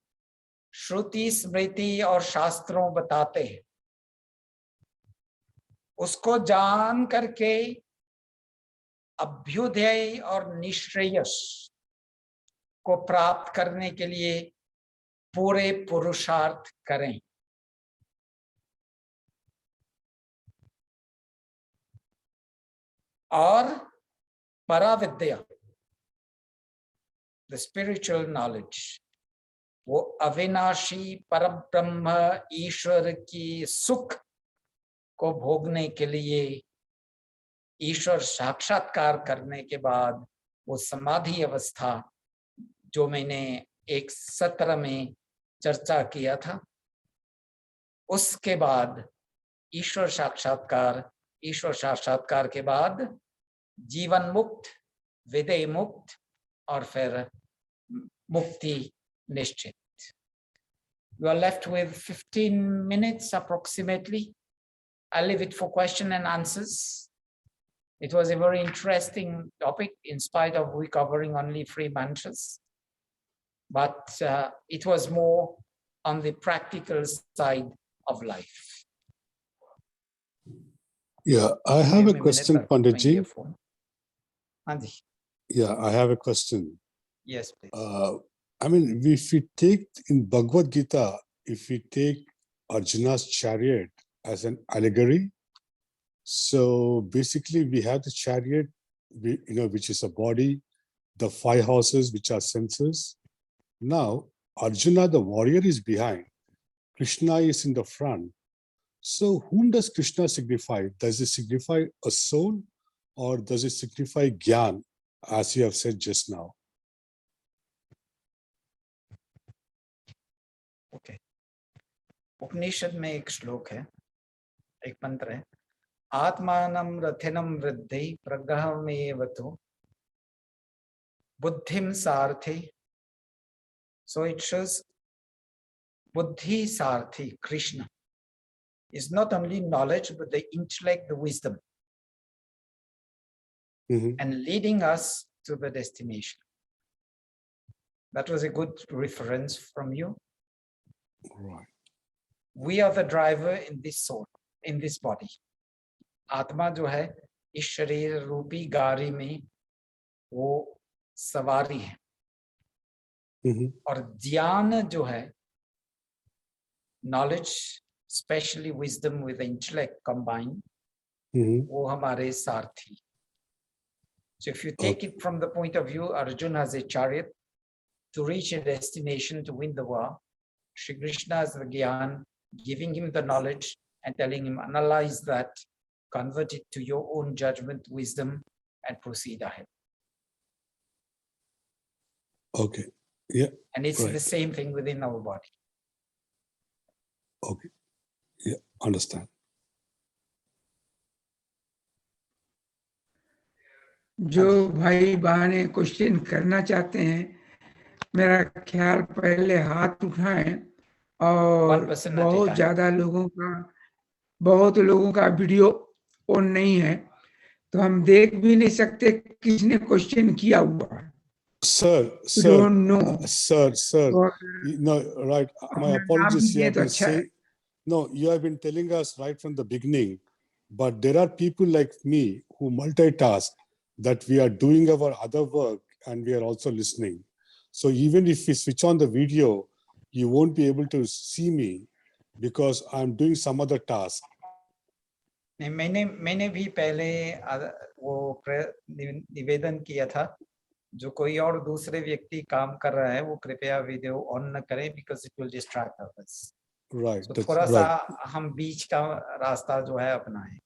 श्रुति स्मृति और शास्त्रों बताते हैं, उसको जान करके अभ्युदय और निश्रेयस को प्राप्त करने के लिए पूरे पुरुषार्थ करें। और पराविद्या, द स्पिरिचुअल नॉलेज, वो अविनाशी परब्रह्म ईश्वर की सुख को भोगने के लिए, ईश्वर साक्षात्कार करने के बाद वो समाधि अवस्था जो मैंने एक सत्र में चर्चा किया था, उसके बाद ईश्वर साक्षात्कार के बाद जीवन मुक्त, विदेह मुक्त और फिर मुक्ति निश्चित। You are left with 15 minutes approximately. I'll leave it for question and answers. It was a very interesting topic in spite of we covering only 3 mantras. But it was more on the practical side of life. Yeah, I have a question, Panditji. Yeah, I have a question. Yes, please. I mean, if we take in Bhagavad Gita, if we take Arjuna's chariot as an allegory, so basically we have the chariot, which is a body, the 5 horses, which are senses. Now, Arjuna, the warrior, is behind. Krishna is in the front. So whom does Krishna signify? Does it signify a soul or does it signify Gyan, as you have said just now? Okay. उपनिषद में एक श्लोक है, एक मंत्र है, आत्मानं रथिनं वृद्धि प्रगहमेवतु बुद्धिम सारथि. So it shows buddhi sarthi, Krishna, is not only knowledge but the intellect, the wisdom, and leading us to the destination. That was a good reference from you. Right. We are the driver in this soul, in this body. आत्मा जो है इस शरीर रूपी गाड़ी में वो सवारी है, और ज्ञान जो है, knowledge, especially wisdom with intellect combined, वो हमारे सारथी. So if you take it from the point of view, Arjuna has a chariot to reach a destination to win the war. Shri Krishna has the Gyan, giving him the knowledge and telling him, analyze that, convert it to your own judgment, wisdom, and proceed ahead. Okay. Yeah. And it's the same thing within our body. Okay. Yeah, understand. जो भाई बहने question करना चाहते हैं, मेरा ख्याल पहले हाथ उठाएं, और बहुत लोगों का वीडियो ऑन नहीं है, तो हम देख भी नहीं सकते किसने क्वेश्चन किया हुआ है. Sir, no, right. My apologies. You have been saying, no, you have been telling us right from the beginning, but there are people like me who multitask, that we are doing our other work and we are also listening. So even if we switch on the video, you won't be able to see me because I'm doing some other task. मैंने भी पहले वो निवेदन किया था, जो कोई और दूसरे व्यक्ति काम कर रहा है वो कृपया वीडियो ऑन न करें, because it will distract others. Right. So थोड़ा सा हम बीच का रास्ता जो है अपनाएं.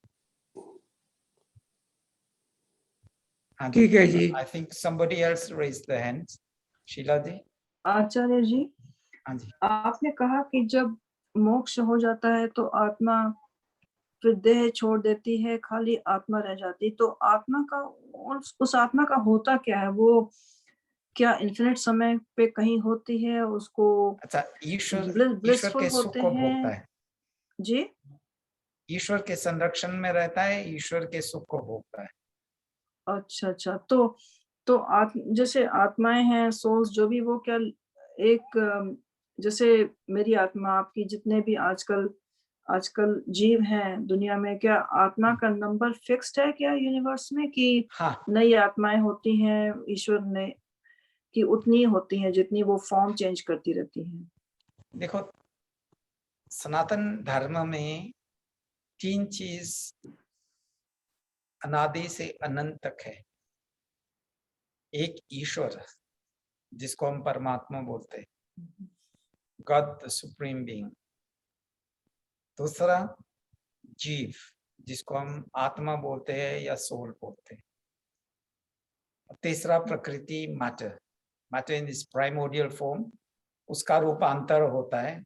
ठीक है जी. I think somebody else raised their hands. Sheila जी. आचार्य जी, हाँ जी, आपने कहा कि जब मोक्ष हो जाता है तो आत्मा फिर देह छोड़ देती है, खाली आत्मा रह जाती। तो आत्मा का उस आत्मा का होता क्या है? वो क्या इन्फिनिट समय पे कहीं होती है? उसको अच्छा, ईश्वर ब्लिसफुल के सुख होते को भोगता हैं? है, जी? ईश्वर के संरक्षण में रहता है, ईश्वर के सुख को भोगता है। अच्छा, अच्छा। तो जैसे आत्माएँ हैं, सोल्स जो भी, वो क्या एक जैसे मेरी आत्मा, आपकी जितने भी आजकल आजकल जीव हैं दुनिया में, क्या आत्मा का नंबर फिक्स्ड है क्या यूनिवर्स में, कि हाँ, नई आत्माएँ होती हैं ईश्वर ने, कि उतनी ही होती हैं जितनी वो फॉर्म चेंज करती रहती हैं? देखो, सनातन धर्म में 3 चीज अनादि से अनंत तक है। एक ईश्वर, जिसको हम परमात्मा बोलते हैं, गॉड द सुप्रीम बीइंग। दूसरा जीव, जिसको हम आत्मा बोलते हैं या सोल बोलते हैं। और तीसरा प्रकृति, matter. Matter in this primordial form, उसका रूपांतर होता है,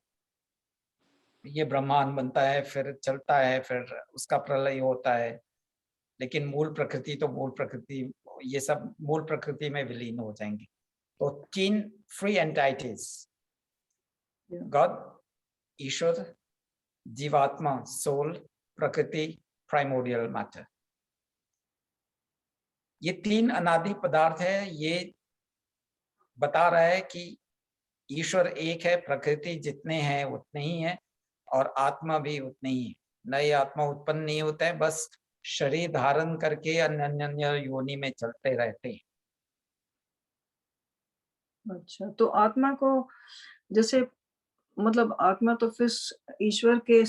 ये ब्रह्मांड बनता है, फिर चलता है, फिर उसका प्रलय होता है। लेकिन मूल प्रकृति तो मूल प्रकृति, ये सब मूल प्रकृति में विलीन हो जाएंगे। तो 3 फ्री एंटाइटीज, गॉड, ईश्वर, जीवात्मा, सोल, प्रकृति, प्राइमोर्डियल मैटर। ये 3 अनादि पदार्थ है। ये बता रहा है कि ईश्वर एक है, प्रकृति जितने हैं उतने ही है, और आत्मा भी उतने ही है। नई आत्मा उत्पन्न नहीं होता है, बस शरीर धारण करके अन्य अन्य योनि में चलते रहते हैं। अच्छा, तो आत्मा को जैसे, मतलब आत्मा तो फिर ईश्वर के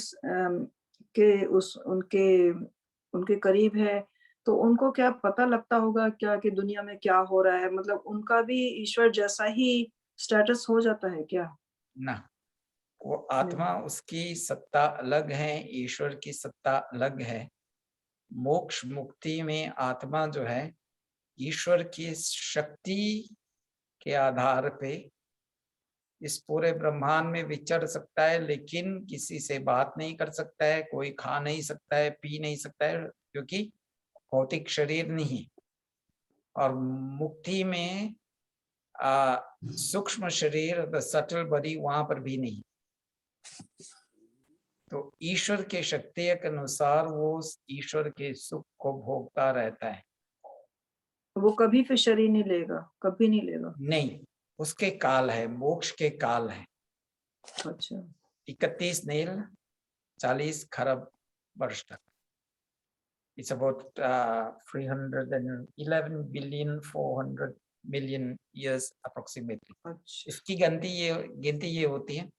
उस उनके करीब है, तो उनको क्या पता लगता होगा क्या कि दुनिया में क्या हो रहा है? मतलब उनका भी ईश्वर जैसा ही स्टेटस हो जाता है क्या? ना, वो आत्मा, उसकी सत्ता अलग है, ईश्वर की सत्ता अलग है। मोक्ष मुक्ति में आत्मा जो है, ईश्वर की शक्ति के आधार पे इस पूरे ब्रह्मांड में विचर सकता है, लेकिन किसी से बात नहीं कर सकता है, कोई खा नहीं सकता है, पी नहीं सकता है, क्योंकि भौतिक शरीर नहीं है। और मुक्ति में सूक्ष्म शरीर, द सटल बॉडी, वहां पर भी नहीं। तो ईश्वर के शक्ति के अनुसार वो ईश्वर के सुख को भोगता रहता है। वो कभी फिर शरीर नहीं लेगा, कभी नहीं लेगा? नहीं, उसके काल है, मोक्ष के काल है। अच्छा। 31 नील 40 खरब वर्ष तक। It's about 311 billion 400 million years approximately. अच्छा। इसकी गिनती ये होती है।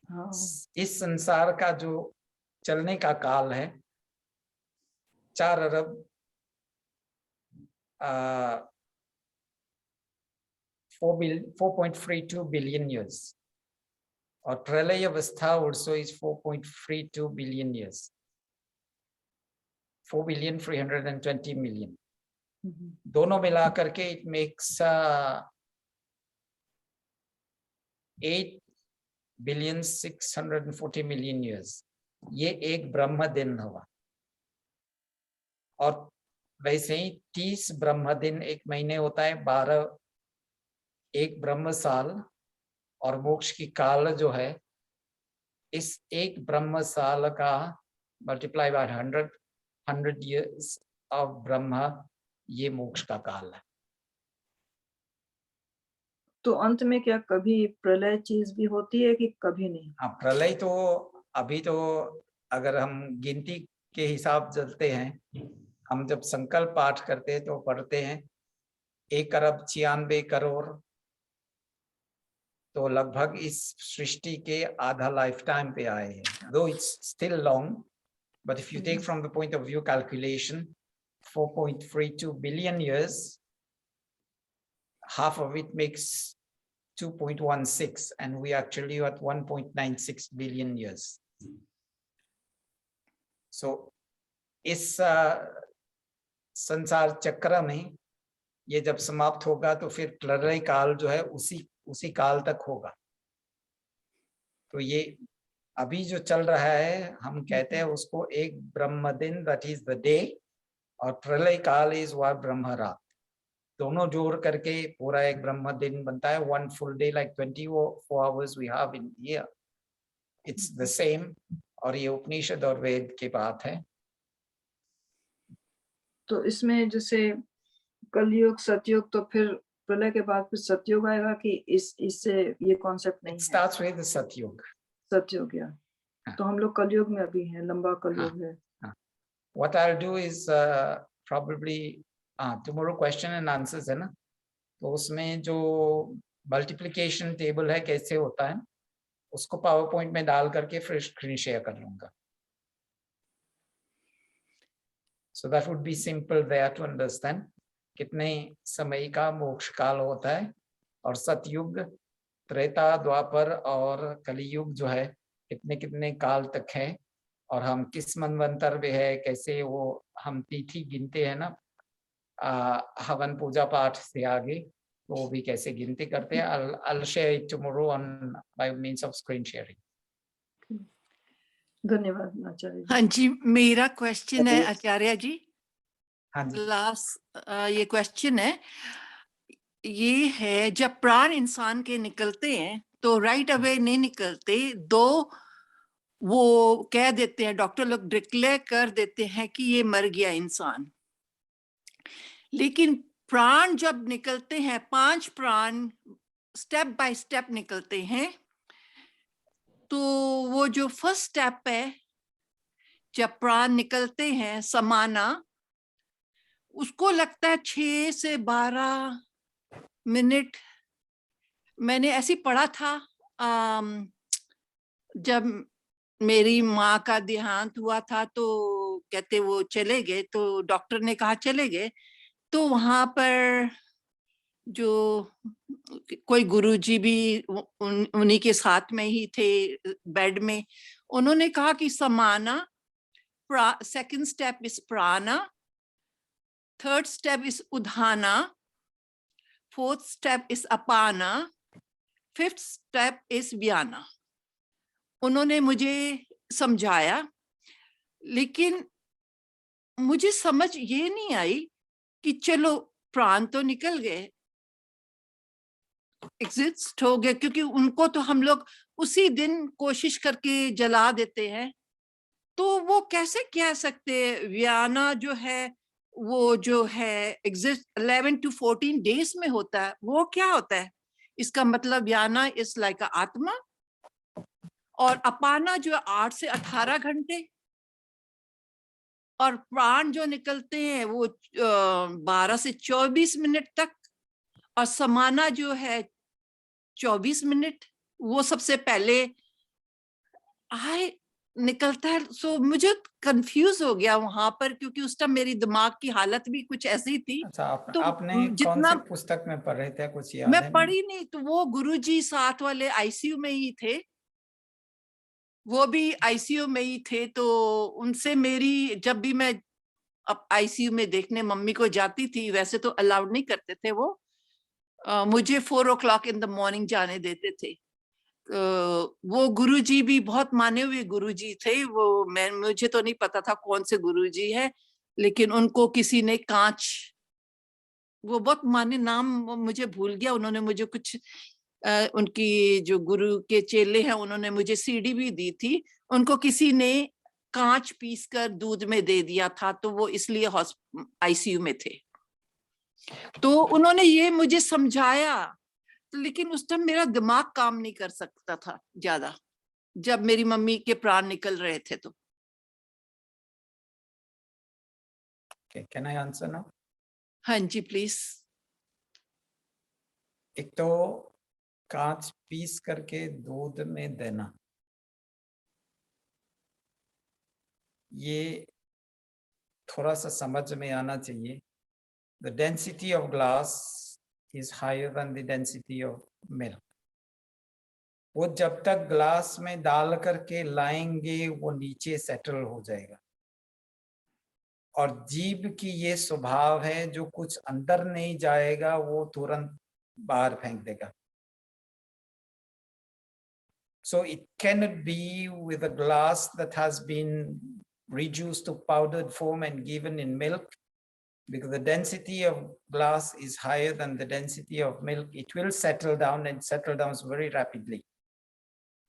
हाँ। इस संसार का जो चलने का काल है 4 अरब 4.32 billion years, और प्रलय अवस्था also is 4.32 billion years, 4,320 million. दोनों मिला करके it makes 8,640 million years. ये एक ब्रह्म दिन हुआ। और वैसे ही 30 ब्रह्म दिन एक महीने होता है, 12 एक ब्रह्म साल। और मोक्ष की काल जो है, इस एक ब्रह्म साल का मल्टीप्लाई बाय 100 years ऑफ ब्रह्म, ये मोक्ष का काल है। तो अंत में क्या कभी प्रलय चीज भी होती है कि कभी नहीं? हाँ, प्रलय तो अभी तो अगर हम गिनती के हिसाब चलते हैं, हम जब संकल्प पाठ करते हैं तो पढ़ते हैं 1 अरब 96 करोड़, तो लगभग इस सृष्टि के आधा लाइफ टाइम पे आए हैं। Though it's still long, but if you take from the point of view calculation 4.32 billion years, half of it makes 2.16, and we actually at 1.96 billion years. So इस संसार चक्र में ये जब समाप्त होगा तो फिर प्रलय काल जो है उसी काल तक होगा। तो ये अभी जो चल रहा है हम कहते हैं उसको एक ब्रह्म दिन, दैट इज द डे, और प्रलय काल इज वर ब्रह्म रात। दोनों जोड़ करके पूरा एक ब्रह्म दिन बनता है, one full day, like 24 hours we have in year, it's the same. और ये उपनिषद और वेद की बात है। तो इसमें जैसे कलयुग, सतयुग, तो फिर प्रलय के बाद फिर सतयुग आएगा कि इससे ये कॉन्सेप्ट नहीं इट है? स्टार्ट्स विद सतयुग। सतयुग, या तो हम लोग कलयुग में अभी हैं, लंबा कलयुग है। What I'll do is probably tomorrow question and answers है ना, तो उसमें जो मल्टीप्लिकेशन टेबल है कैसे होता है उसको पावर पॉइंट में डाल करके फिर स्क्रीन शेयर कर लूंगा। So that would be simple there to understand कितने समय का मोक्ष काल होता है, और सतयुग, त्रेता, द्वापर और कलियुग जो है कितने कितने काल तक है, और हम किस मनवंतर में है, कैसे वो हम तिथि गिनते हैं ना हवन पूजा पाठ से आगे, तो वो भी कैसे गिनती करते हैं। I'll share it tomorrow on by means of screen sharing. धन्यवाद आचार्य जी। हाँ जी, मेरा क्वेश्चन है आचार्य जी, हाँ जी, लास्ट ये क्वेश्चन है, ये है जब प्राण इंसान के निकलते हैं तो राइट अवे नहीं निकलते, दो वो कह देते हैं, डॉक्टर लोग डिक्लेयर कर देते हैं कि ये मर गया इंसान, लेकिन प्राण जब निकलते हैं 5 प्राण स्टेप बाय स्टेप निकलते हैं, तो वो जो फर्स्ट स्टेप है जब प्राण निकलते हैं समाना, उसको लगता है 6 से 12 मिनट। मैंने ऐसे पढ़ा था जब मेरी माँ का देहांत हुआ था तो कहते वो चले गए, तो डॉक्टर ने कहा चले गए, तो वहां पर जो कोई गुरुजी भी उन्हीं के साथ में ही थे बेड में, उन्होंने कहा कि समाना, second step is prana, third step is udana, fourth step is apana, fifth step is vyana. उन्होंने मुझे समझाया, लेकिन मुझे समझ ये नहीं आई कि चलो प्राण तो निकल गए, एग्जिस्ट हो गए, क्योंकि उनको तो हम लोग उसी दिन कोशिश करके जला देते हैं, तो वो कैसे कह सकते हैं व्याना जो है वो जो है एग्जिस्ट 11 to 14 डेज में होता है, वो क्या होता है? इसका मतलब व्याना इज लाइक आत्मा, और अपाना जो 8 से 18 घंटे, और प्राण जो निकलते हैं वो 12 से 24 मिनट तक, और समाना जो है 24 मिनट, वो सबसे पहले आए निकलता है। सो मुझे कंफ्यूज हो गया वहां पर, क्योंकि उस टाइम मेरी दिमाग की हालत भी कुछ ऐसी थी। अच्छा, तो आपने कौन जितना से पुस्तक में पढ़ रहे थे, कुछ याद मैं है? पढ़ी नहीं, तो वो गुरुजी साथ वाले आईसीयू में ही थे, वो भी आईसीयू में ही थे, तो उनसे मेरी जब भी मैं अब आईसीयू में देखने मम्मी को जाती थी, वैसे तो अलाउड नहीं करते थे वो, मुझे 4 o'clock in the morning जाने देते थे। वो गुरुजी भी बहुत माने हुए गुरुजी थे, वो मुझे तो नहीं पता था कौन से गुरुजी है, लेकिन उनको किसी ने कांच, वो बहुत माने, नाम मुझे भूल गया, उन्होंने मुझे कुछ उनकी जो गुरु के चेले हैं उन्होंने मुझे सीडी भी दी थी, उनको किसी ने कांच पीसकर दूध में दे दिया था, तो वो इसलिए आईसीयू में थे। तो उन्होंने ये मुझे समझाया, लेकिन उस टाइम मेरा दिमाग काम नहीं कर सकता था ज्यादा, जब मेरी मम्मी के प्राण निकल रहे थे। तो कैन आई आंसर नाउ? हाँ जी प्लीज। एक तो कांच पीस करके दूध में देना, ये थोड़ा सा समझ में आना चाहिए। The density of glass is higher than the density of milk. वो जब तक ग्लास में डाल करके लाएंगे वो नीचे सेटल हो जाएगा, और जीभ की ये स्वभाव है जो कुछ अंदर नहीं जाएगा वो तुरंत बाहर फेंक देगा। So it cannot be with a glass that has been reduced to powdered form and given in milk, because the density of glass is higher than the density of milk. It will settle down and settle down very rapidly.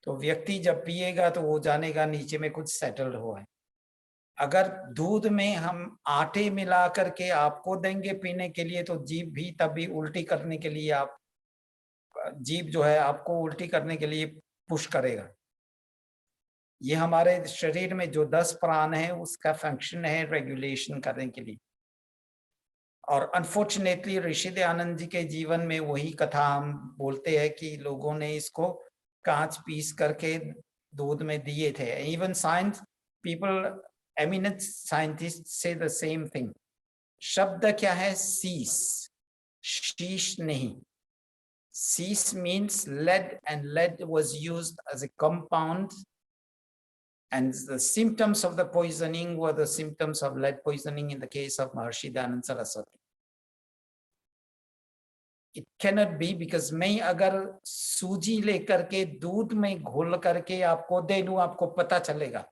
तो व्यक्ति जब पिएगा तो वो जानेगा नीचे में कुछ सेटल्ड हुआ है। अगर दूध में हम आटे मिला करके आपको देंगे पीने के लिए, तो जीभ भी तभी उल्टी करने के लिए जीभ जो है आपको उल्टी करने के लिए पुश करेगा। ये हमारे शरीर में जो 10 प्राण है उसका फंक्शन है रेगुलेशन करने के लिए। और अनफॉर्चुनेटली ऋषि दयानंद जी के जीवन में वही कथा हम बोलते हैं कि लोगों ने इसको कांच पीस करके दूध में दिए थे। Even science people, eminent scientist से द सेम थिंग। शब्द क्या है? सीस, शीश नहीं। सीस means lead, and lead was used as a compound, and the symptoms of the poisoning were the symptoms of lead poisoning in the case of Maharshi Dayananda Saraswati. It cannot be, because मैं अगर सूजी लेकर के दूध में घोल करके आपको दे दूं, आपको पता चलेगा।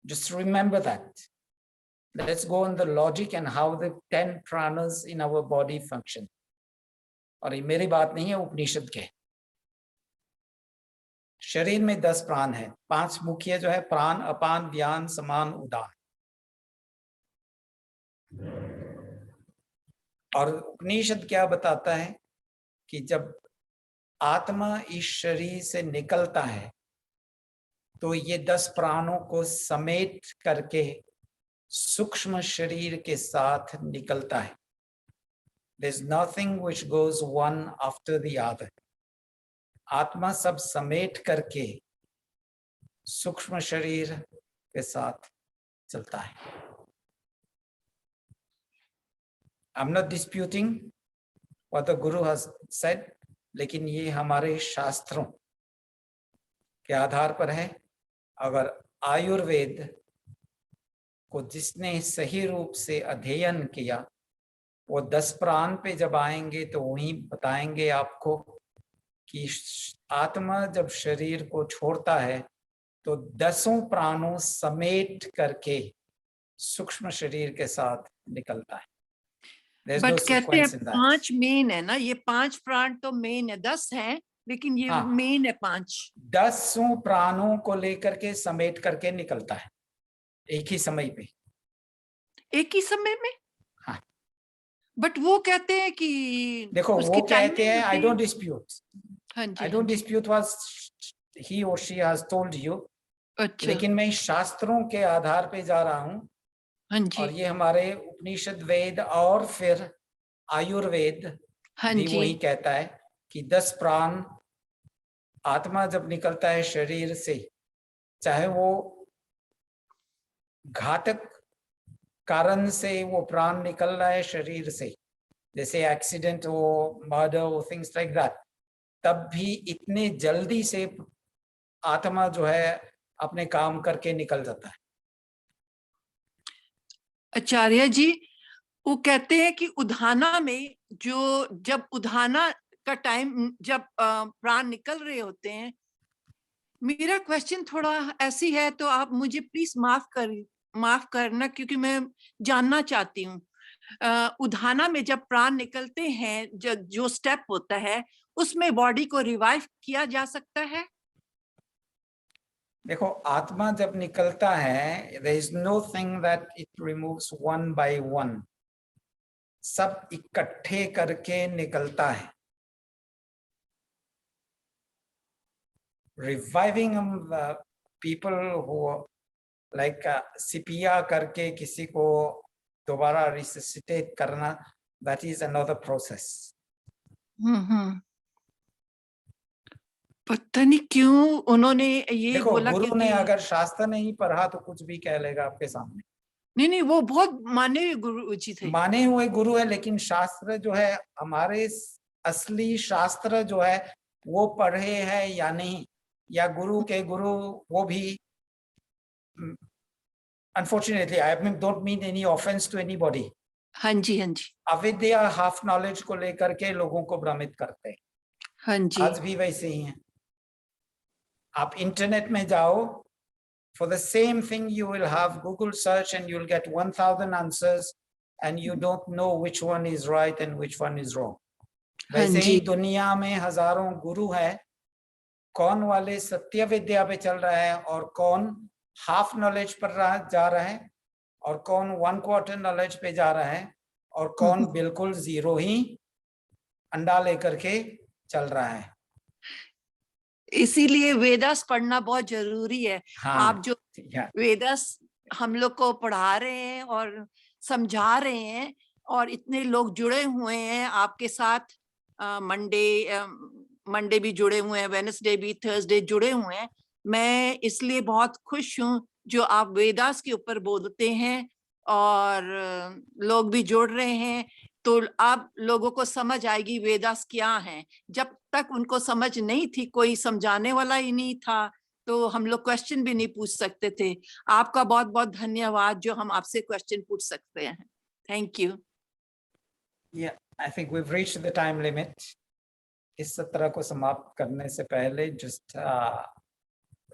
Just remember that. Let's go on the logic and how the 10 pranas in our body function. और ये मेरी बात नहीं है, उपनिषद के। शरीर में 10 प्राण है। 5 मुख्य जो है प्राण, अपान, व्यान, समान, उदान। और उपनिषद क्या बताता है कि जब आत्मा इस शरीर से निकलता है तो ये 10 प्राणों को समेट करके सूक्ष्म शरीर के साथ निकलता है। There's nothing which goes one after the other. आत्मा सब समेट करके सूक्ष्म शरीर के साथ चलता है। I'm not disputing what the Guru has said, लेकिन ये हमारे शास्त्रों के आधार पर है। अगर आयुर्वेद को जिसने सही रूप से अध्ययन किया, वो 10 प्राण पे जब आएंगे तो वही बताएंगे आपको कि आत्मा जब शरीर को छोड़ता है तो 10 प्राणों समेट करके सूक्ष्म शरीर के साथ निकलता है। बट कहते हैं 5 मेन है ना, ये 5 प्राण तो मेन है, 10 है लेकिन ये मेन है 5। 10 प्राणों को लेकर के समेट करके निकलता है एक ही समय पे, एक ही समय में। हाँ, बट वो कहते हैं कि देखो वो कहते हैं, I don't dispute, I don't dispute what he और शी हैज टोल्ड यू। अच्छा, लेकिन मैं शास्त्रों के आधार पे जा रहा हूँ। हाँ जी, और ये हमारे उपनिषद वेद और फिर आयुर्वेद भी वही कहता है कि 10 प्राण आत्मा जब निकलता है शरीर से, चाहे वो घातक कारण से वो प्राण निकल रहा है शरीर से, जैसे एक्सीडेंट हो, मर्डर हो, थिंग्स लाइक दैट, तब भी इतने जल्दी से आत्मा जो है अपने काम करके निकल जाता है। आचार्य जी, वो कहते हैं कि उधाना में जब उधाना का टाइम, जब प्राण निकल रहे होते हैं, मेरा क्वेश्चन थोड़ा ऐसी है तो आप मुझे प्लीज माफ करना, क्योंकि मैं जानना चाहती हूँ। उधाना में जब प्राण निकलते हैं, जो स्टेप होता है उसमें बॉडी को रिवाइव किया जा सकता है? देखो, आत्मा जब निकलता है, there is no thing that it removes one by one, सब इकट्ठे करके निकलता है। Reviving the people who like CPR करके किसी को दोबारा resuscitate करना, that is another process. पता नहीं क्यों उन्होंने ये बोला। गुरु ने अगर शास्त्र नहीं पढ़ा तो कुछ भी कह लेगा आपके सामने। नहीं, वो बहुत माने हुए गुरु जी थे, माने हुए गुरु है, लेकिन शास्त्र जो है, हमारे असली शास्त्र जो है वो पढ़े हैं या नहीं, या गुरु के गुरु वो भी, unfortunately I don't mean any offence to anybody, हाँ जी, अविद्या हाफ नॉलेज को लेकर के लोगों को भ्रमित करते हैं। हाँ जी, आज भी वैसे ही हैं। आप इंटरनेट में जाओ, for the same thing you will have Google search and you'll get 1000 answers and you don't know which one is right and which one is wrong. हाँ वैसे जी, ही दुनिया में हजारों गुरु हैं, कौन वाले सत्य विद्या पे चल रहा है और कौन हाफ नॉलेज पर जा रहा है और कौन 1/4 नॉलेज पे जा रहा है और कौन बिल्कुल जीरो ही अंडा लेकर के चल रहा है। इसीलिए वेदास पढ़ना बहुत जरूरी है। हाँ, आप जो या, वेदास हम लोग को पढ़ा रहे हैं और समझा रहे हैं और इतने लोग जुड़े हुए हैं आपके साथ, मंडे भी जुड़े हुए हैं, वेडनेसडे भी, थर्सडे जुड़े हुए हैं। मैं इसलिए बहुत खुश हूँ जो आप वेदास के ऊपर बोलते हैं और लोग भी जुड़ रहे हैं, तो अब लोगों को समझ आएगी वेदास क्या है। जब तक उनको समझ नहीं थी, कोई समझाने वाला ही नहीं था, तो हम लोग क्वेश्चन भी नहीं पूछ सकते थे। आपका बहुत बहुत धन्यवाद जो हम आपसे क्वेश्चन पूछ सकते हैं। Thank you. Yeah, I think we've reached the time limit. इस सत्र को समाप्त करने से पहले just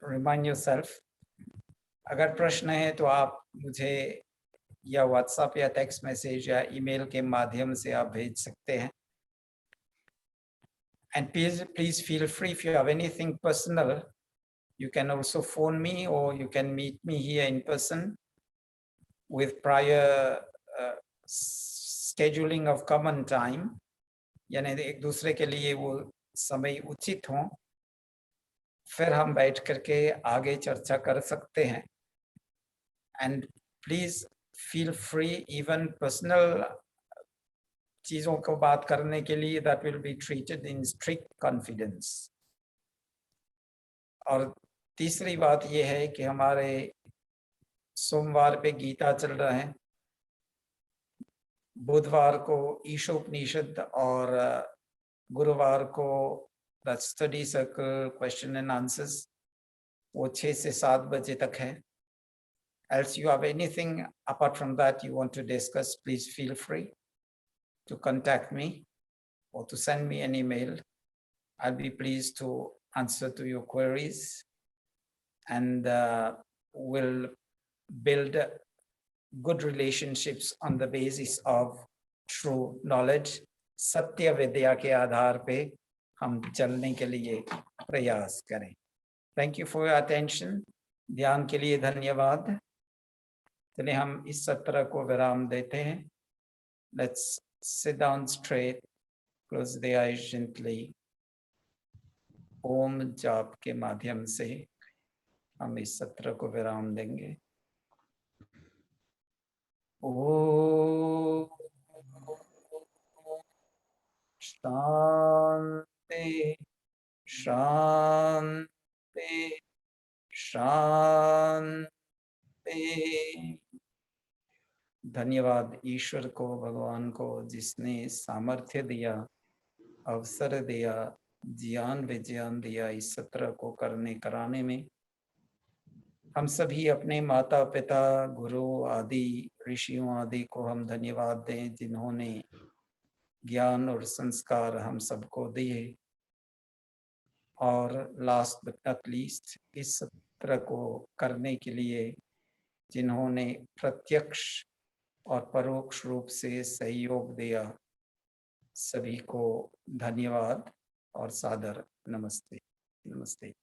remind yourself, अगर प्रश्न है तो आप मुझे या व्हाट्सएप या टेक्स्ट मैसेज या ईमेल के माध्यम से आप भेज सकते हैं। And please feel free, if you have anything personal, you can also phone me or you can meet me here in person with prior scheduling of common time, यानी एक दूसरे के लिए वो समय उचित हो, फिर हम बैठ करके आगे चर्चा कर सकते हैं। And please feel free, even personal चीजों को बात करने के लिए, that will be treated in strict confidence. और तीसरी बात यह है कि हमारे सोमवार पे गीता चल रहा है, बुधवार को ईशोपनिषद और गुरुवार को the study circle question and answers, वो 6 से 7 बजे तक है। Else you have anything apart from that you want to discuss, please feel free to contact me or to send me an email. I'll be pleased to answer to your queries, and we'll build good relationships on the basis of true knowledge. सत्य विद्या के आधार पे हम चलने के लिए प्रयास करें। Thank you for your attention. ध्यान के लिए धन्यवाद। चलिए हम इस सत्र को विराम देते हैं। Let's sit down straight, close the eyes gently. ओम जाप के माध्यम से हम इस सत्र को विराम देंगे। ओम शांति शांति शांति। धन्यवाद ईश्वर को, भगवान को, जिसने सामर्थ्य दिया, अवसर दिया, ज्ञान विज्ञान दिया इस सत्र को करने कराने में। हम सभी अपने माता पिता, गुरु आदि, ऋषियों आदि को हम धन्यवाद दें जिन्होंने ज्ञान और संस्कार हम सबको दिए। और लास्ट बट नॉट लीस्ट, इस सत्र को करने के लिए जिन्होंने प्रत्यक्ष और परोक्ष रूप से सहयोग दिया, सभी को धन्यवाद और सादर नमस्ते। नमस्ते।